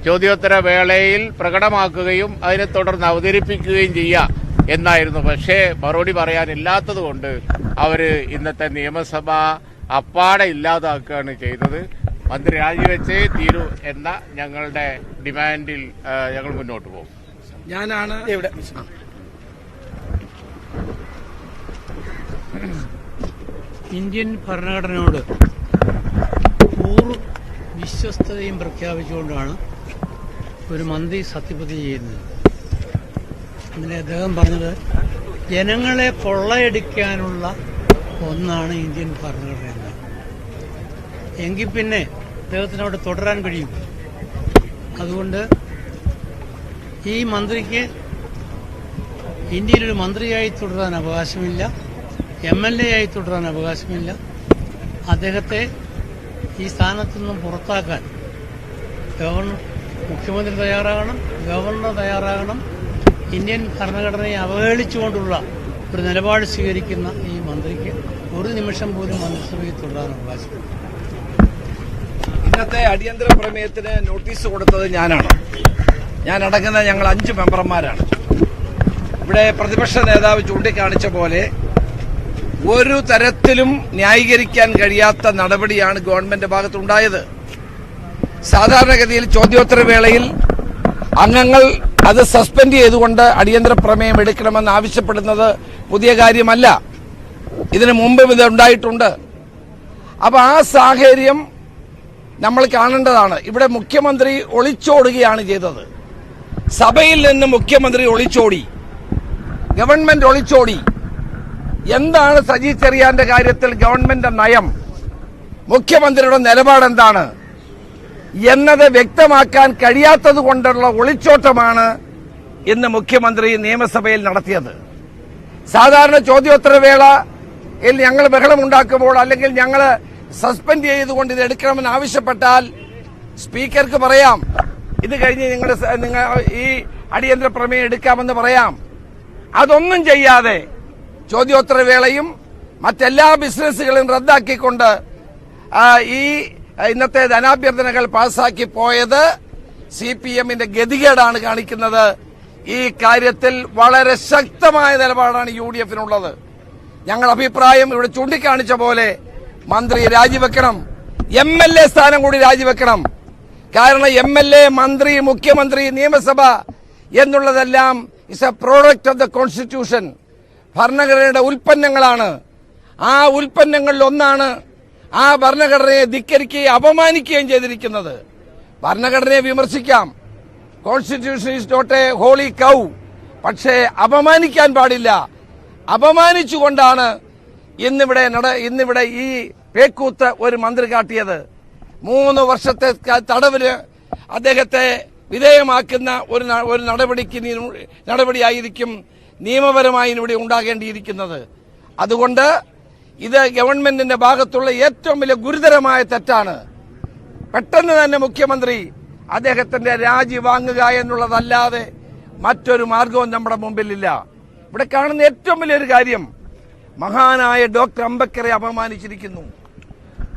ചോദ്യോത്തര വേളയിൽ പ്രകടമാക്കുകയും അതിനെ തുടർന്ന് അവതരിപ്പിക്കുകയും ചെയ്യുക എന്നായിരുന്നു. പക്ഷേ മറുപടി പറയാനില്ലാത്തത് കൊണ്ട് അവര് ഇന്നത്തെ നിയമസഭ അപ്പാടെ ഇല്ലാതാക്കുകയാണ് ചെയ്തത്. മന്ത്രി രാജിവെച്ചേ തീരൂ എന്ന ഞങ്ങളുടെ ഡിമാൻഡിൽ ഞങ്ങൾ മുന്നോട്ട് പോകും. ഞാനാണ് ഇവിടെ ഇന്ത്യൻ ഭരണഘടനയോട് പൂർവ്വ വിശ്വസ്തതയും പ്രഖ്യാപിച്ചുകൊണ്ടാണ് ഒരു മന്ത്രി സത്യപ്രതിജ്ഞ ചെയ്യുന്നത്. അങ്ങനെ അദ്ദേഹം പറഞ്ഞത് ജനങ്ങളെ കൊള്ളയടിക്കാനുള്ള ഒന്നാണ് ഇന്ത്യൻ ഭരണഘടന എന്ന്. എങ്കിൽ പിന്നെ അദ്ദേഹത്തിന് അവിടെ തുടരാൻ കഴിയും. അതുകൊണ്ട് ഈ മന്ത്രിക്ക് ഇന്ത്യയിലൊരു മന്ത്രിയായി തുടരാൻ അവകാശമില്ല, MLA ആയി തുടരാൻ അവകാശമില്ല. അദ്ദേഹത്തെ ഈ സ്ഥാനത്തു നിന്നും പുറത്താക്കാൻ മുഖ്യമന്ത്രി തയ്യാറാകണം, ഗവർണർ തയ്യാറാകണം. ഇന്ത്യൻ ഭരണഘടനയെ അവഹേളിച്ചുകൊണ്ടുള്ള ഒരു നിലപാട് സ്വീകരിക്കുന്ന ഈ മന്ത്രിക്ക് ഒരു നിമിഷം പോലും മന്ത്രിസഭയിൽ തുടരാൻ അവകാശമില്ല. ഇന്നത്തെ അടിയന്തര പ്രമേയത്തിന് നോട്ടീസ് കൊടുത്തത് ഞാനാണ്. ഞാനടങ്ങുന്ന ഞങ്ങൾ 5 മെമ്പർമാരാണ്. ഇവിടെ പ്രതിപക്ഷ നേതാവ് ചൂണ്ടിക്കാണിച്ച പോലെ ഒരു തരത്തിലും ന്യായീകരിക്കാൻ കഴിയാത്ത നടപടിയാണ് ഗവൺമെന്റ് ഭാഗത്തുണ്ടായത്. സാധാരണഗതിയിൽ ചോദ്യോത്തരവേളയിൽ അംഗങ്ങൾ അത് സസ്പെൻഡ് ചെയ്തുകൊണ്ട് അടിയന്തര പ്രമേയം എടുക്കണമെന്ന് ആവശ്യപ്പെടുന്നത് പുതിയ കാര്യമല്ല. ഇതിനു മുമ്പ് ഇത് ഉണ്ടായിട്ടുണ്ട്. അപ്പൊ ആ സാഹചര്യം നമ്മൾ കാണേണ്ടതാണ്. ഇവിടെ മുഖ്യമന്ത്രി ഒളിച്ചോടുകയാണ് ചെയ്തത്. സഭയിൽ നിന്ന് മുഖ്യമന്ത്രി ഒളിച്ചോടി, ഗവൺമെന്റ് ഒളിച്ചോടി. എന്താണ് സജി ചെറിയാന്റെ കാര്യത്തിൽ ഗവൺമെന്റ് നയം, മുഖ്യമന്ത്രിയുടെ നിലപാടെന്താണ് എന്നത് വ്യക്തമാക്കാൻ കഴിയാത്തത് കൊണ്ടുള്ള ഒളിച്ചോട്ടമാണ് ഇന്ന് മുഖ്യമന്ത്രി നിയമസഭയിൽ നടത്തിയത്. സാധാരണ ചോദ്യോത്തരവേളയിൽ ഞങ്ങൾ ബഹളമുണ്ടാക്കുമ്പോൾ അല്ലെങ്കിൽ ഞങ്ങൾ സസ്പെൻഡ് ചെയ്തുകൊണ്ട് ഇത് എടുക്കണമെന്ന് ആവശ്യപ്പെട്ടാൽ സ്പീക്കർക്ക് പറയാം, ഇത് കഴിഞ്ഞ് നിങ്ങൾ ഈ അടിയന്തര പ്രമേയം എടുക്കാമെന്ന് പറയാം. അതൊന്നും ചെയ്യാതെ ചോദ്യോത്തരവേളയും മറ്റെല്ലാ ബിസിനസ്സുകളും റദ്ദാക്കിക്കൊണ്ട് ഈ ഇന്നത്തെ ധനാഭ്യർത്ഥനകൾ പാസാക്കി പോയത് CPMന്റെ ഗതികേടാണ് കാണിക്കുന്നത്. ഈ കാര്യത്തിൽ വളരെ ശക്തമായ നിലപാടാണ് UDFനുള്ളത്. ഞങ്ങൾ അഭിപ്രായം ഇവിടെ ചൂണ്ടിക്കാണിച്ച പോലെ മന്ത്രി രാജിവെക്കണം, MLA സ്ഥാനം കൂടി രാജിവെക്കണം. കാരണം MLA, മന്ത്രി, മുഖ്യമന്ത്രി, നിയമസഭ എന്നുള്ളതെല്ലാം is a product of the constitution. ഭരണഘടനയുടെ ഉൽപ്പന്നങ്ങളാണ്. ആ ഉൽപ്പന്നങ്ങളിൽ ഒന്നാണ് ആ ഭരണഘടനയെ ധിക്കരിക്കുകയും അപമാനിക്കുകയും ചെയ്തിരിക്കുന്നത്. ഭരണഘടനയെ വിമർശിക്കാം, constitution is not a holy cow, പക്ഷേ അപമാനിക്കാൻ പാടില്ല. അപമാനിച്ചുകൊണ്ടാണ് ഇന്നിവിടെ ഈ പേക്കൂത്ത് ഒരു മന്ത്രി കാട്ടിയത്. 3 വർഷത്തെ തടവിന് അദ്ദേഹത്തെ വിധേയമാക്കുന്ന ഒരു നടപടിയായിരിക്കും നിയമപരമായി ഇവിടെ ഉണ്ടാകേണ്ടിയിരിക്കുന്നത്. അതുകൊണ്ട് ഇത് ഗവൺമെന്റിന്റെ ഭാഗത്തുള്ള ഏറ്റവും വലിയ ഗുരുതരമായ തെറ്റാണ്. പെട്ടെന്ന് തന്നെ മുഖ്യമന്ത്രി അദ്ദേഹത്തിന്റെ രാജി വാങ്ങുക എന്നുള്ളതല്ലാതെ മറ്റൊരു മാർഗവും നമ്മുടെ മുമ്പിലില്ല. ഇവിടെ കാണുന്ന ഏറ്റവും വലിയൊരു കാര്യം, മഹാനായ ഡോക്ടർ അംബേദ്കറെ അപമാനിച്ചിരിക്കുന്നു.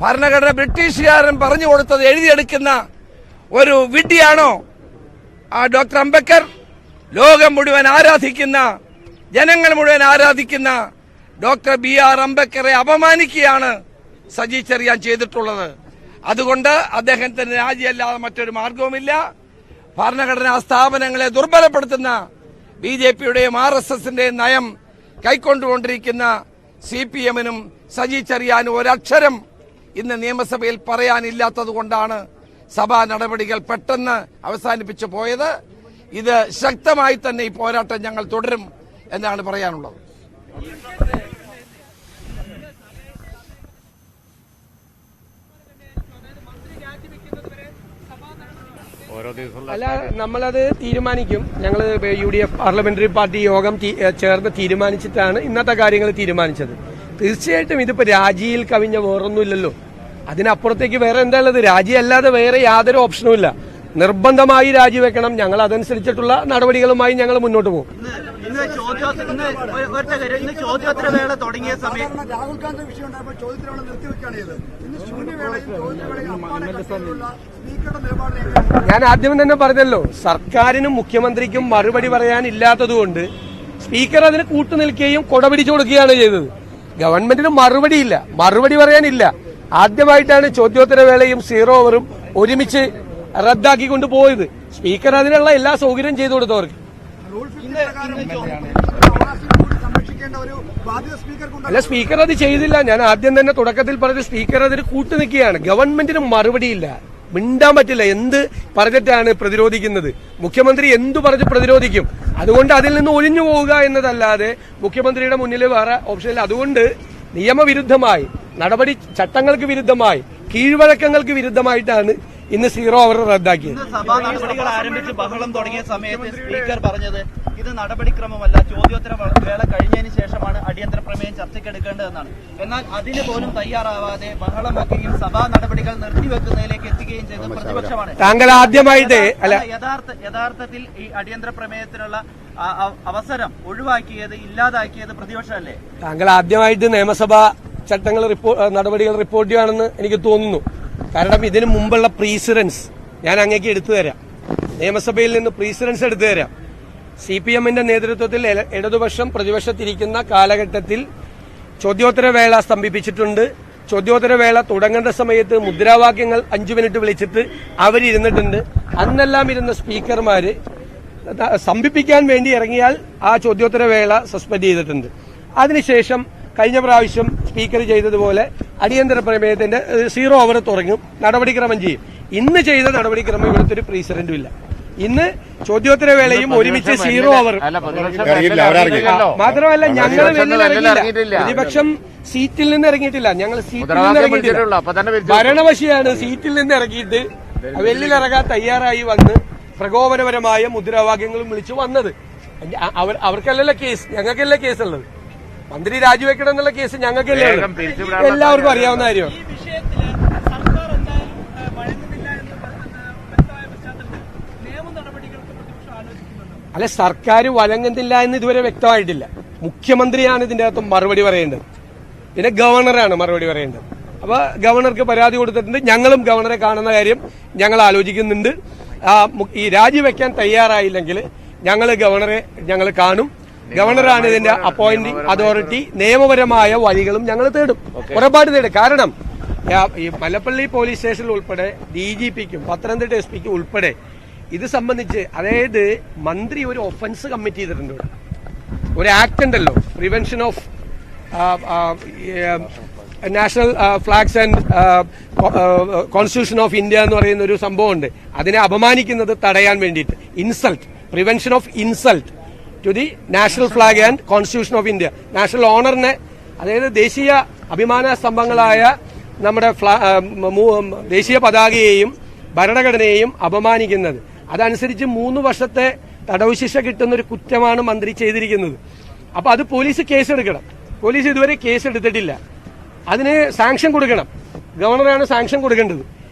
ഭരണഘടന ബ്രിട്ടീഷുകാരൻ പറഞ്ഞു കൊടുത്തത് എഴുതിയെടുക്കുന്ന ഒരു വിഡ്ഢിയാണോ ആ ഡോക്ടർ അംബേദ്കർ? ലോകം മുഴുവൻ ആരാധിക്കുന്ന, ജനങ്ങൾ മുഴുവൻ ആരാധിക്കുന്ന ഡോക്ടർ BR അംബേദ്കറെ അപമാനിക്കുകയാണ് സജി ചെറിയാൻ ചെയ്തിട്ടുള്ളത്. അതുകൊണ്ട് അദ്ദേഹത്തിന് രാജിയല്ലാതെ മറ്റൊരു മാർഗവുമില്ല. ഭരണഘടനാ സ്ഥാപനങ്ങളെ ദുർബലപ്പെടുത്തുന്ന BJPയുടെയും RSSന്റെയും നയം കൈക്കൊണ്ടുകൊണ്ടിരിക്കുന്ന CPMനും സജി ചെറിയാനും ഒരക്ഷരം ഇന്ന് നിയമസഭയിൽ പറയാനില്ലാത്തത് കൊണ്ടാണ് സഭാ നടപടികൾ പെട്ടെന്ന് അവസാനിപ്പിച്ചു പോയത്. ഇത് ശക്തമായി തന്നെ ഈ പോരാട്ടം ഞങ്ങൾ തുടരും എന്നാണ് പറയാനുള്ളത്. അല്ല, നമ്മളത് തീരുമാനിക്കും. ഞങ്ങൾ UDF പാർലമെന്ററി പാർട്ടി യോഗം ചേർന്ന് തീരുമാനിച്ചിട്ടാണ് ഇന്നത്തെ കാര്യങ്ങൾ തീരുമാനിച്ചത്. തീർച്ചയായിട്ടും ഇതിപ്പോ രാജിയിൽ കവിഞ്ഞ വേറൊന്നുമില്ലല്ലോ. അതിനപ്പുറത്തേക്ക് വേറെ എന്താ ഉള്ളത്? രാജി അല്ലാതെ വേറെ യാതൊരു ഓപ്ഷനും ഇല്ല. നിർബന്ധമായി രാജിവെക്കണം. ഞങ്ങൾ അതനുസരിച്ചിട്ടുള്ള നടപടികളുമായി ഞങ്ങൾ മുന്നോട്ട് പോകും. ചോദ്യോത്തരവേള തുടങ്ങിയ സമയം രാഹുൽ ഗാന്ധി വിഷയം ഉണ്ടായപ്പോൾ ചോദ്യോത്തരവേള നിർത്തിവെക്കുകയാണ് ചെയ്തത്. ഇന്ന് ശൂന്യവേളയിൽ ഞാൻ ആദ്യം തന്നെ പറഞ്ഞല്ലോ, സർക്കാരിനും മുഖ്യമന്ത്രിക്കും മറുപടി പറയാനില്ലാത്തതുകൊണ്ട് സ്പീക്കർ അതിന് കൂട്ടുനിൽക്കുകയും കൊടപിടിച്ചു കൊടുക്കുകയാണ് ചെയ്തത്. ഗവൺമെന്റിന് മറുപടി പറയാനില്ല. ആദ്യമായിട്ടാണ് ചോദ്യോത്തരവേളയും 0 ഓവറും ഒരുമിച്ച് റദ്ദാക്കിക്കൊണ്ട് പോയത്. സ്പീക്കർ അതിനുള്ള എല്ലാ സൗകര്യം ചെയ്തു കൊടുത്തവർക്ക്. അല്ല, സ്പീക്കർ അത് ചെയ്തില്ല. ഞാൻ ആദ്യം തന്നെ തുടക്കത്തിൽ പറഞ്ഞ സ്പീക്കർ അതിന് കൂട്ടുനിൽക്കുകയാണ്. ഗവൺമെന്റിന് മറുപടിയില്ല, മിണ്ടാൻ പറ്റില്ല. എന്ത് പറഞ്ഞിട്ടാണ് പ്രതിരോധിക്കുന്നത്? മുഖ്യമന്ത്രി എന്തു പറഞ്ഞ് പ്രതിരോധിക്കും? അതുകൊണ്ട് അതിൽ നിന്ന് ഒഴിഞ്ഞു പോവുക എന്നതല്ലാതെ മുഖ്യമന്ത്രിയുടെ മുന്നിൽ വേറെ ഓപ്ഷനില്ല. അതുകൊണ്ട് നിയമവിരുദ്ധമായി, ചട്ടങ്ങൾക്ക് വിരുദ്ധമായി കീഴ്വഴക്കങ്ങൾക്ക് വിരുദ്ധമായിട്ടാണ് ഇന്ന് 0 അവർ റദ്ദാക്കിയത്. സഭാ നടപടികൾ ആരംഭിച്ച് ബഹളം തുടങ്ങിയ സമയത്ത് സ്പീക്കർ പറഞ്ഞത് ഇത് നടപടിക്രമമല്ല, ചോദ്യോത്തര വേള കഴിഞ്ഞതിന് ശേഷമാണ് അടിയന്തര പ്രമേയം ചർച്ചയ്ക്കെടുക്കേണ്ടതെന്നാണ്. എന്നാൽ അതിന് പോലും തയ്യാറാവാതെ ബഹളം വെക്കുകയും സഭാ നടപടികൾ നിർത്തിവെക്കുന്നതിലേക്ക് എത്തുകയും ചെയ്തത് പ്രതിപക്ഷമാണ്. താങ്കൾ ആദ്യമായിട്ട് യഥാർത്ഥത്തിൽ ഈ അടിയന്തര പ്രമേയത്തിനുള്ള അവസരം ഒഴിവാക്കിയത്, ഇല്ലാതാക്കിയത് പ്രതിപക്ഷമല്ലേ? താങ്കൾ ആദ്യമായിട്ട് നിയമസഭാ ചട്ടങ്ങൾ നടപടികൾ റിപ്പോർട്ട് ചെയ്യുകയാണെന്ന് എനിക്ക് തോന്നുന്നു. കാരണം ഇതിനു മുമ്പുള്ള പ്രീസിഡൻസ് ഞാൻ അങ്ങേക്ക് എടുത്തു തരാം. നിയമസഭയിൽ നിന്ന് പ്രീസിഡൻസ് എടുത്തു തരാം. CPM-ന്റെ നേതൃത്വത്തിൽ ഇടതുപക്ഷം പ്രതിപക്ഷത്തിരിക്കുന്ന കാലഘട്ടത്തിൽ ചോദ്യോത്തരവേള സ്തംഭിപ്പിച്ചിട്ടുണ്ട്. ചോദ്യോത്തരവേള തുടങ്ങേണ്ട സമയത്ത് മുദ്രാവാക്യങ്ങൾ 5 മിനിറ്റ് വിളിച്ചിട്ട് അവരിരുന്നിട്ടുണ്ട്. അന്നെല്ലാം ഇരുന്ന സ്പീക്കർമാര് സ്തംഭിപ്പിക്കാൻ വേണ്ടി ഇറങ്ങിയാൽ ആ ചോദ്യോത്തരവേള സസ്പെൻഡ് ചെയ്തിട്ടുണ്ട്. അതിനുശേഷം കഴിഞ്ഞ പ്രാവശ്യം സ്പീക്കർ ചെയ്തതുപോലെ അടിയന്തര പ്രമേയത്തിന്റെ 0 അവർ തുടങ്ങും, നടപടിക്രമം ചെയ്യും. ഇന്ന് ചെയ്ത നടപടിക്രമം ഇവിടുത്തെ ഒരു പ്രീസിഡന്റും ഇല്ല. ഇന്ന് ചോദ്യോത്തരവേളയും ഒരുമിച്ച് 0 അവർ. മാത്രമല്ല ഞങ്ങൾ വെല്ലിറങ്ങിയില്ല, പ്രതിപക്ഷം സീറ്റിൽ നിന്ന് ഇറങ്ങിയിട്ടില്ല, ഞങ്ങൾ സീറ്റിൽ നിന്ന് ഇറങ്ങിയിട്ടില്ല. ഭരണപക്ഷിയാണ് സീറ്റിൽ നിന്ന് ഇറങ്ങിയിട്ട് വെല്ലിലിറങ്ങാൻ തയ്യാറായി വന്ന് പ്രകോപനപരമായ മുദ്രാവാക്യങ്ങളും വിളിച്ചു വന്നത്. അവർക്കല്ലല്ലോ കേസ്, ഞങ്ങൾക്കല്ല കേസുള്ളത്. മന്ത്രി രാജിവെക്കണം എന്നുള്ള കേസ് ഞങ്ങൾക്കല്ലേ എല്ലാവർക്കും അറിയാവുന്ന കാര്യമാണ്. അല്ല, സർക്കാർ വഴങ്ങുന്നില്ല എന്ന് ഇതുവരെ വ്യക്തമായിട്ടില്ല. മുഖ്യമന്ത്രിയാണ് ഇതിന്റെ അകത്ത് മറുപടി പറയേണ്ടത്, പിന്നെ ഗവർണറാണ് മറുപടി പറയേണ്ടത്. അപ്പൊ ഗവർണർക്ക് പരാതി കൊടുത്തിട്ടുണ്ട്. ഞങ്ങളും ഗവർണറെ കാണുന്ന കാര്യം ഞങ്ങൾ ആലോചിക്കുന്നുണ്ട്. ഈ രാജിവെക്കാൻ തയ്യാറായില്ലെങ്കിൽ ഞങ്ങൾ കാണും. ഗവർണറാണ് ഇതിന്റെ അപ്പോയിന്റിംഗ് അതോറിറ്റി. നിയമപരമായ വഴികളും ഞങ്ങൾ തേടും, ഉറപ്പായിട്ട് തേടും. കാരണം ഈ മലപ്പള്ളി പോലീസ് സ്റ്റേഷനിൽ ഉൾപ്പെടെ DGPക്കും പത്തനംതിട്ട SP-ക്കും ഉൾപ്പെടെ ഇത് സംബന്ധിച്ച്, അതായത് മന്ത്രി ഒരു ഒഫൻസ് കമ്മിറ്റ് ചെയ്തിട്ടുണ്ട്. ഒരു ആക്ട് ഉണ്ടല്ലോ, prevention of national flags and constitution of India എന്ന് പറയുന്ന ഒരു സംഭവമുണ്ട്. അതിനെ അപമാനിക്കുന്നത് തടയാൻ വേണ്ടിയിട്ട്, insult, prevention of insult to the national flag and constitution of India. National ഓണറിനെ, അതായത് ദേശീയ അഭിമാന സ്തംഭങ്ങളായ നമ്മുടെ ദേശീയ പതാകയെയും ഭരണഘടനയെയും അപമാനിക്കുന്നത്, അതനുസരിച്ച് 3 വർഷത്തെ തടവ് ശിക്ഷ കിട്ടുന്ന ഒരു കുറ്റമാണ് മന്ത്രി ചെയ്തിരിക്കുന്നത്. അപ്പൊ അത് പോലീസ് കേസെടുക്കണം. പോലീസ് ഇതുവരെ കേസെടുത്തിട്ടില്ല. അതിന് സാങ്ഷൻ കൊടുക്കണം. ഗവർണറാണ് സാങ്ഷൻ കൊടുക്കേണ്ടത്.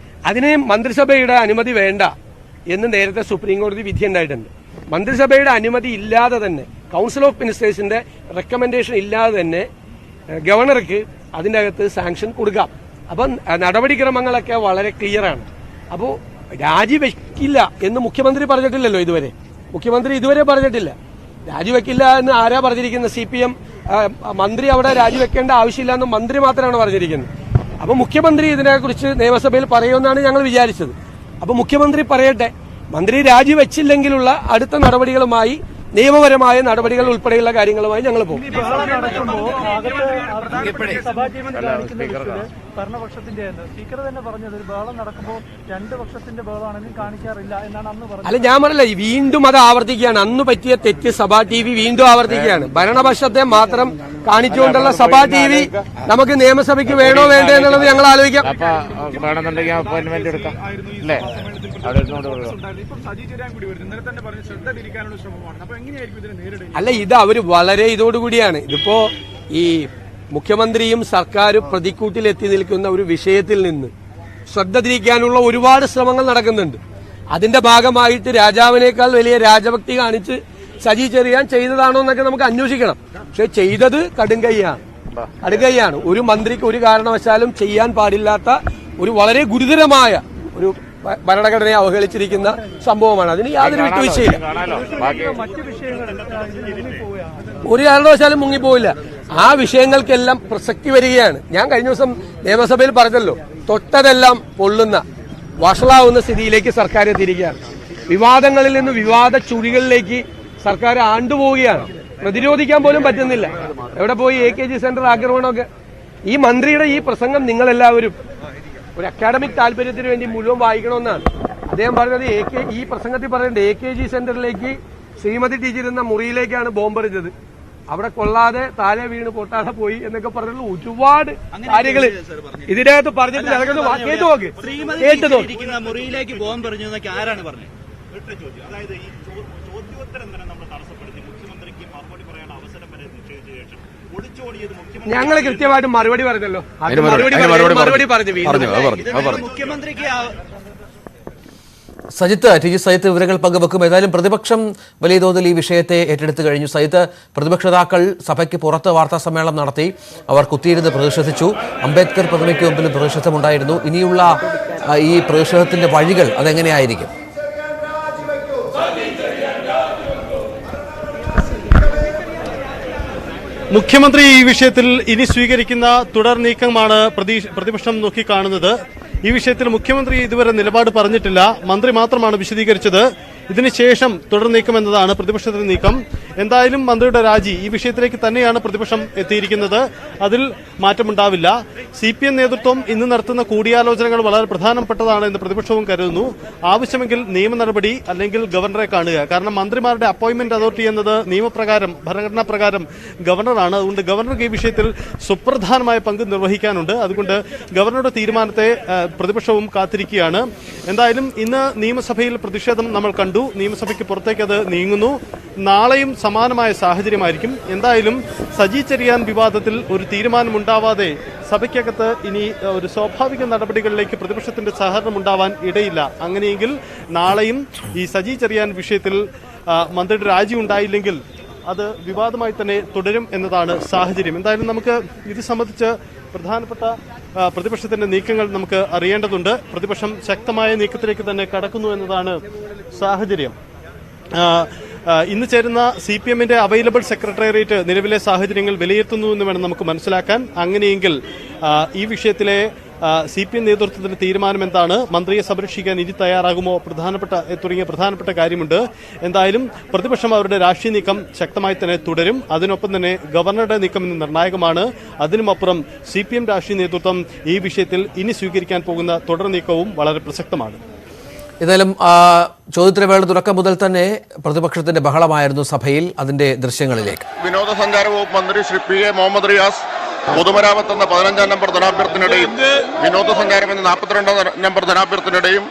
അതിന് മന്ത്രിസഭയുടെ അനുമതി വേണ്ട എന്ന് നേരത്തെ സുപ്രീം കോടതി വിധി ഉണ്ടായിട്ടുണ്ട്. മന്ത്രിസഭയുടെ അനുമതി ഇല്ലാതെ തന്നെ, കൗൺസിൽ ഓഫ് മിനിസ്റ്റേഴ്സിന്റെ റെക്കമെൻഡേഷൻ ഇല്ലാതെ തന്നെ ഗവർണർക്ക് അതിൻ്റെ അകത്ത് സാങ്ഷൻ കൊടുക്കാം. അപ്പം നടപടിക്രമങ്ങളൊക്കെ വളരെ ക്ലിയറാണ്. അപ്പോൾ രാജിവെക്കില്ല എന്ന് മുഖ്യമന്ത്രി പറഞ്ഞിട്ടില്ലല്ലോ ഇതുവരെ. മുഖ്യമന്ത്രി ഇതുവരെ പറഞ്ഞിട്ടില്ല രാജിവെക്കില്ല എന്ന്. ആരാ പറഞ്ഞിരിക്കുന്നത്? CPM മന്ത്രി അവിടെ രാജിവെക്കേണ്ട ആവശ്യമില്ല എന്ന് മന്ത്രി മാത്രമാണ് പറഞ്ഞിരിക്കുന്നത്. അപ്പൊ മുഖ്യമന്ത്രി ഇതിനെക്കുറിച്ച് നിയമസഭയിൽ പറയുമെന്നാണ് ഞങ്ങൾ വിചാരിച്ചത്. അപ്പൊ മുഖ്യമന്ത്രി പറയട്ടെ. മന്ത്രി രാജിവെച്ചില്ലെങ്കിലുള്ള അടുത്ത നടപടികളുമായി, നിയമപരമായ നടപടികൾ ഉൾപ്പെടെയുള്ള കാര്യങ്ങളുമായി ഞങ്ങൾ പോകും. ഭരണപക്ഷത്തിന്റെ സ്പീക്കർ തന്നെ പറഞ്ഞത് ഒരു ബഹളം നടക്കുമ്പോൾ 2 പക്ഷത്തിന്റെ ബഹളമാണെങ്കിലും കാണിക്കാറില്ല എന്നാണ് അന്ന് പറഞ്ഞത്. അല്ല, ഞാൻ പറഞ്ഞില്ല, വീണ്ടും അത് ആവർത്തിക്കുകയാണ്. അന്ന് പറ്റിയ തെറ്റ് സഭാ TV വീണ്ടും ആവർത്തിക്കുകയാണ്. ഭരണപക്ഷത്തെ മാത്രം കാണിച്ചുകൊണ്ടുള്ള സഭാ TV നമുക്ക് നിയമസഭയ്ക്ക് വേണോ വേണ്ടോ എന്നുള്ളത് ഞങ്ങൾ ആലോചിക്കാം. അല്ല, ഇത് അവര് വളരെ ഇതോടുകൂടിയാണ്. ഇതിപ്പോ ഈ മുഖ്യമന്ത്രിയും സർക്കാരും പ്രതിക്കൂട്ടിലെത്തി നിൽക്കുന്ന ഒരു വിഷയത്തിൽ നിന്ന് ശ്രദ്ധ തിരിക്കാനുള്ള ഒരുപാട് ശ്രമങ്ങൾ നടക്കുന്നുണ്ട്. അതിന്റെ ഭാഗമായിട്ട് രാജാവിനേക്കാൾ വലിയ രാജഭക്തി കാണിച്ച് സജി ചെറിയാൻ ചെയ്തതാണോ എന്നൊക്കെ നമുക്ക് അന്വേഷിക്കണം. പക്ഷെ ചെയ്തത് കടുങ്കൈയാണ്. ഒരു മന്ത്രിക്ക് ഒരു കാരണവശാലും ചെയ്യാൻ പാടില്ലാത്ത ഒരു വളരെ ഗുരുതരമായ ഒരു ഭരണഘടനയെ അവഹേളിച്ചിരിക്കുന്ന സംഭവമാണ്. അതിന് യാതൊരു വിട്ടുവീഴ്ചയില്ല. ഒരു കാരണവശാലും മുങ്ങിപ്പോയില്ല. ആ വിഷയങ്ങൾക്കെല്ലാം പ്രസക്തി വരികയാണ്. ഞാൻ കഴിഞ്ഞ ദിവസം നിയമസഭയിൽ പറഞ്ഞല്ലോ, തൊട്ടതെല്ലാം പൊള്ളുന്ന, വഷളാവുന്ന സ്ഥിതിയിലേക്ക് സർക്കാർ എത്തിയിരിക്കുകയാണ്. വിവാദങ്ങളിൽ നിന്ന് വിവാദ ചുഴികളിലേക്ക് സർക്കാർ ആണ്ടുപോവുകയാണ്. പ്രതിരോധിക്കാൻ പോലും പറ്റുന്നില്ല. എവിടെ പോയി AKG സെന്റർ ആക്രമണമൊക്കെ. ഈ മന്ത്രിയുടെ ഈ പ്രസംഗം നിങ്ങളെല്ലാവരും ഒരു അക്കാഡമിക് താല്പര്യത്തിന് വേണ്ടി മുഴുവൻ വായിക്കണമെന്നാണ് അദ്ദേഹം പറഞ്ഞത്. ഈ പ്രസംഗത്തിൽ പറയുന്നത് AKG സെന്ററിലേക്ക് ശ്രീമതി ടീച്ചർ ഇരുന്ന മുറിയിലേക്കാണ് ബോംബെറിഞ്ഞത്. അവിടെ കൊള്ളാതെ താഴെ വീണ് പൊട്ടാതെ പോയി എന്നൊക്കെ പറഞ്ഞിട്ടുള്ള ഒരുപാട് കാര്യങ്ങൾ ഇതിനകത്ത് പറഞ്ഞിട്ട് കേട്ടു നോക്ക്. മുറിയിലേക്ക് പോകാൻ പറഞ്ഞു എന്നൊക്കെ ആരാണ് പറഞ്ഞത്? ഞങ്ങൾ കൃത്യമായിട്ട് മറുപടി പറഞ്ഞല്ലോ. മുഖ്യമന്ത്രിക്ക് സജിത്ത് സജിത്ത് വിവരങ്ങൾ പങ്കുവെക്കും. ഏതായാലും പ്രതിപക്ഷം വലിയ തോതിൽ ഈ വിഷയത്തെ ഏറ്റെടുത്തു കഴിഞ്ഞു. സജിത്ത്, പ്രതിപക്ഷ നേതാക്കൾ സഭയ്ക്ക് പുറത്ത് വാർത്താ സമ്മേളനം നടത്തി. അവർ കുത്തിയിരുന്ന് പ്രതിഷേധിച്ചു. അംബേദ്കർ പ്രതിമയ്ക്ക് മുമ്പിൽ പ്രതിഷേധമുണ്ടായിരുന്നു. ഇനിയുള്ള ഈ പ്രതിഷേധത്തിന്റെ വഴികൾ അതെങ്ങനെയായിരിക്കും? മുഖ്യമന്ത്രി ഈ വിഷയത്തിൽ ഇനി സ്വീകരിക്കുന്ന തുടർ നീക്കമാണ് പ്രതിപക്ഷം നോക്കിക്കാണുന്നത്. ഈ വിഷയത്തിൽ മുഖ്യമന്ത്രി ഇതുവരെ നിലപാട് പറഞ്ഞിട്ടില്ല. മന്ത്രി മാത്രമാണ് വിശദീകരിച്ചത്. ഇതിനുശേഷം തുടർ നീക്കം എന്നതാണ് പ്രതിപക്ഷത്തിന്റെ നീക്കം. എന്തായാലും മന്ത്രിയുടെ രാജി ഈ വിഷയത്തിലേക്ക് തന്നെയാണ് പ്രതിപക്ഷം എത്തിയിരിക്കുന്നത്. അതിൽ മാറ്റമുണ്ടാവില്ല. CPM നേതൃത്വം ഇന്ന് നടത്തുന്ന കൂടിയാലോചനകൾ വളരെ പ്രധാനപ്പെട്ടതാണ് എന്ന് പ്രതിപക്ഷവും കരുതുന്നു. ആവശ്യമെങ്കിൽ നിയമ നടപടി അല്ലെങ്കിൽ ഗവർണറെ കാണുക. കാരണം മന്ത്രിമാരുടെ അപ്പോയിന്റ്മെന്റ് അതോറിറ്റി എന്നത് നിയമപ്രകാരം ഭരണഘടനാ പ്രകാരം ഗവർണറാണ്. അതുകൊണ്ട് ഗവർണർക്ക് ഈ വിഷയത്തിൽ സുപ്രധാനമായ പങ്ക് നിർവഹിക്കാനുണ്ട്. അതുകൊണ്ട് ഗവർണറുടെ തീരുമാനത്തെ പ്രതിപക്ഷവും കാത്തിരിക്കുകയാണ്. എന്തായാലും ഇന്ന് നിയമസഭയിൽ പ്രതിഷേധം നമ്മൾ കണ്ടു. നിയമസഭയ്ക്ക് പുറത്തേക്ക് അത് നീങ്ങുന്നു. നാളെയും സമാനമായ സാഹചര്യമായിരിക്കും. എന്തായാലും സജി ചെറിയാൻ വിവാദത്തിൽ ഒരു തീരുമാനമുണ്ടാവാതെ സഭയ്ക്കകത്ത് ഇനി ഒരു സ്വാഭാവിക നടപടികളിലേക്ക് പ്രതിപക്ഷത്തിന്റെ സഹകരണം ഉണ്ടാവാൻ ഇടയില്ല. അങ്ങനെയെങ്കിൽ നാളെയും ഈ സജി ചെറിയാൻ വിഷയത്തിൽ മന്ത്രിയുടെ രാജി ഉണ്ടായില്ലെങ്കിൽ അത് വിവാദമായി തന്നെ തുടരും എന്നതാണ് സാഹചര്യം. എന്തായാലും നമുക്ക് ഇത് സംബന്ധിച്ച് പ്രധാനപ്പെട്ട പ്രതിപക്ഷത്തിന്റെ നീക്കങ്ങൾ നമുക്ക് അറിയേണ്ടതുണ്ട്. പ്രതിപക്ഷം ശക്തമായ നീക്കത്തിലേക്ക് തന്നെ കടക്കുന്നു എന്നതാണ് സാഹചര്യം. ഇന്ന് ചേരുന്ന CPMന്റെ അവൈലബിൾ സെക്രട്ടേറിയറ്റ് നിലവിലെ സാഹചര്യങ്ങൾ വിലയിരുത്തുന്നു എന്ന് വേണം നമുക്ക് മനസ്സിലാക്കാൻ. അങ്ങനെയെങ്കിൽ ഈ വിഷയത്തിലെ CPM നേതൃത്വത്തിന്റെ തീരുമാനം എന്താണ്, മന്ത്രിയെ സംരക്ഷിക്കാൻ ഇനി തയ്യാറാകുമോ തുടങ്ങിയ പ്രധാനപ്പെട്ട കാര്യമുണ്ട്. എന്തായാലും പ്രതിപക്ഷം അവരുടെ രാഷ്ട്രീയ നീക്കം ശക്തമായി തന്നെ തുടരും. അതിനൊപ്പം തന്നെ ഗവർണറുടെ നീക്കം ഇന്ന് നിർണായകമാണ്. അതിനുമപ്പുറം CPM രാഷ്ട്രീയ നേതൃത്വം ഈ വിഷയത്തിൽ ഇനി സ്വീകരിക്കാൻ പോകുന്ന തുടർ നീക്കവും വളരെ പ്രസക്തമാണ്. ഏതായാലും ചോദ്യോത്തരവേള തുടക്കം മുതൽ തന്നെ പ്രതിപക്ഷത്തിന്റെ ബഹളമായിരുന്നു സഭയിൽ. അതിന്റെ ദൃശ്യങ്ങളിലേക്ക്. വിനോദസഞ്ചാര വകുപ്പ് മന്ത്രി ശ്രീ PA മുഹമ്മദ് റിയാസ് പൊതുമരാമത്ത് എന്ന 15-ാം നമ്പർ ധനാഭ്യർത്ഥനയുടെയും വിനോദസഞ്ചാരം എന്ന 42-ാം നമ്പർ ധനാഭ്യർത്ഥനയുടെയും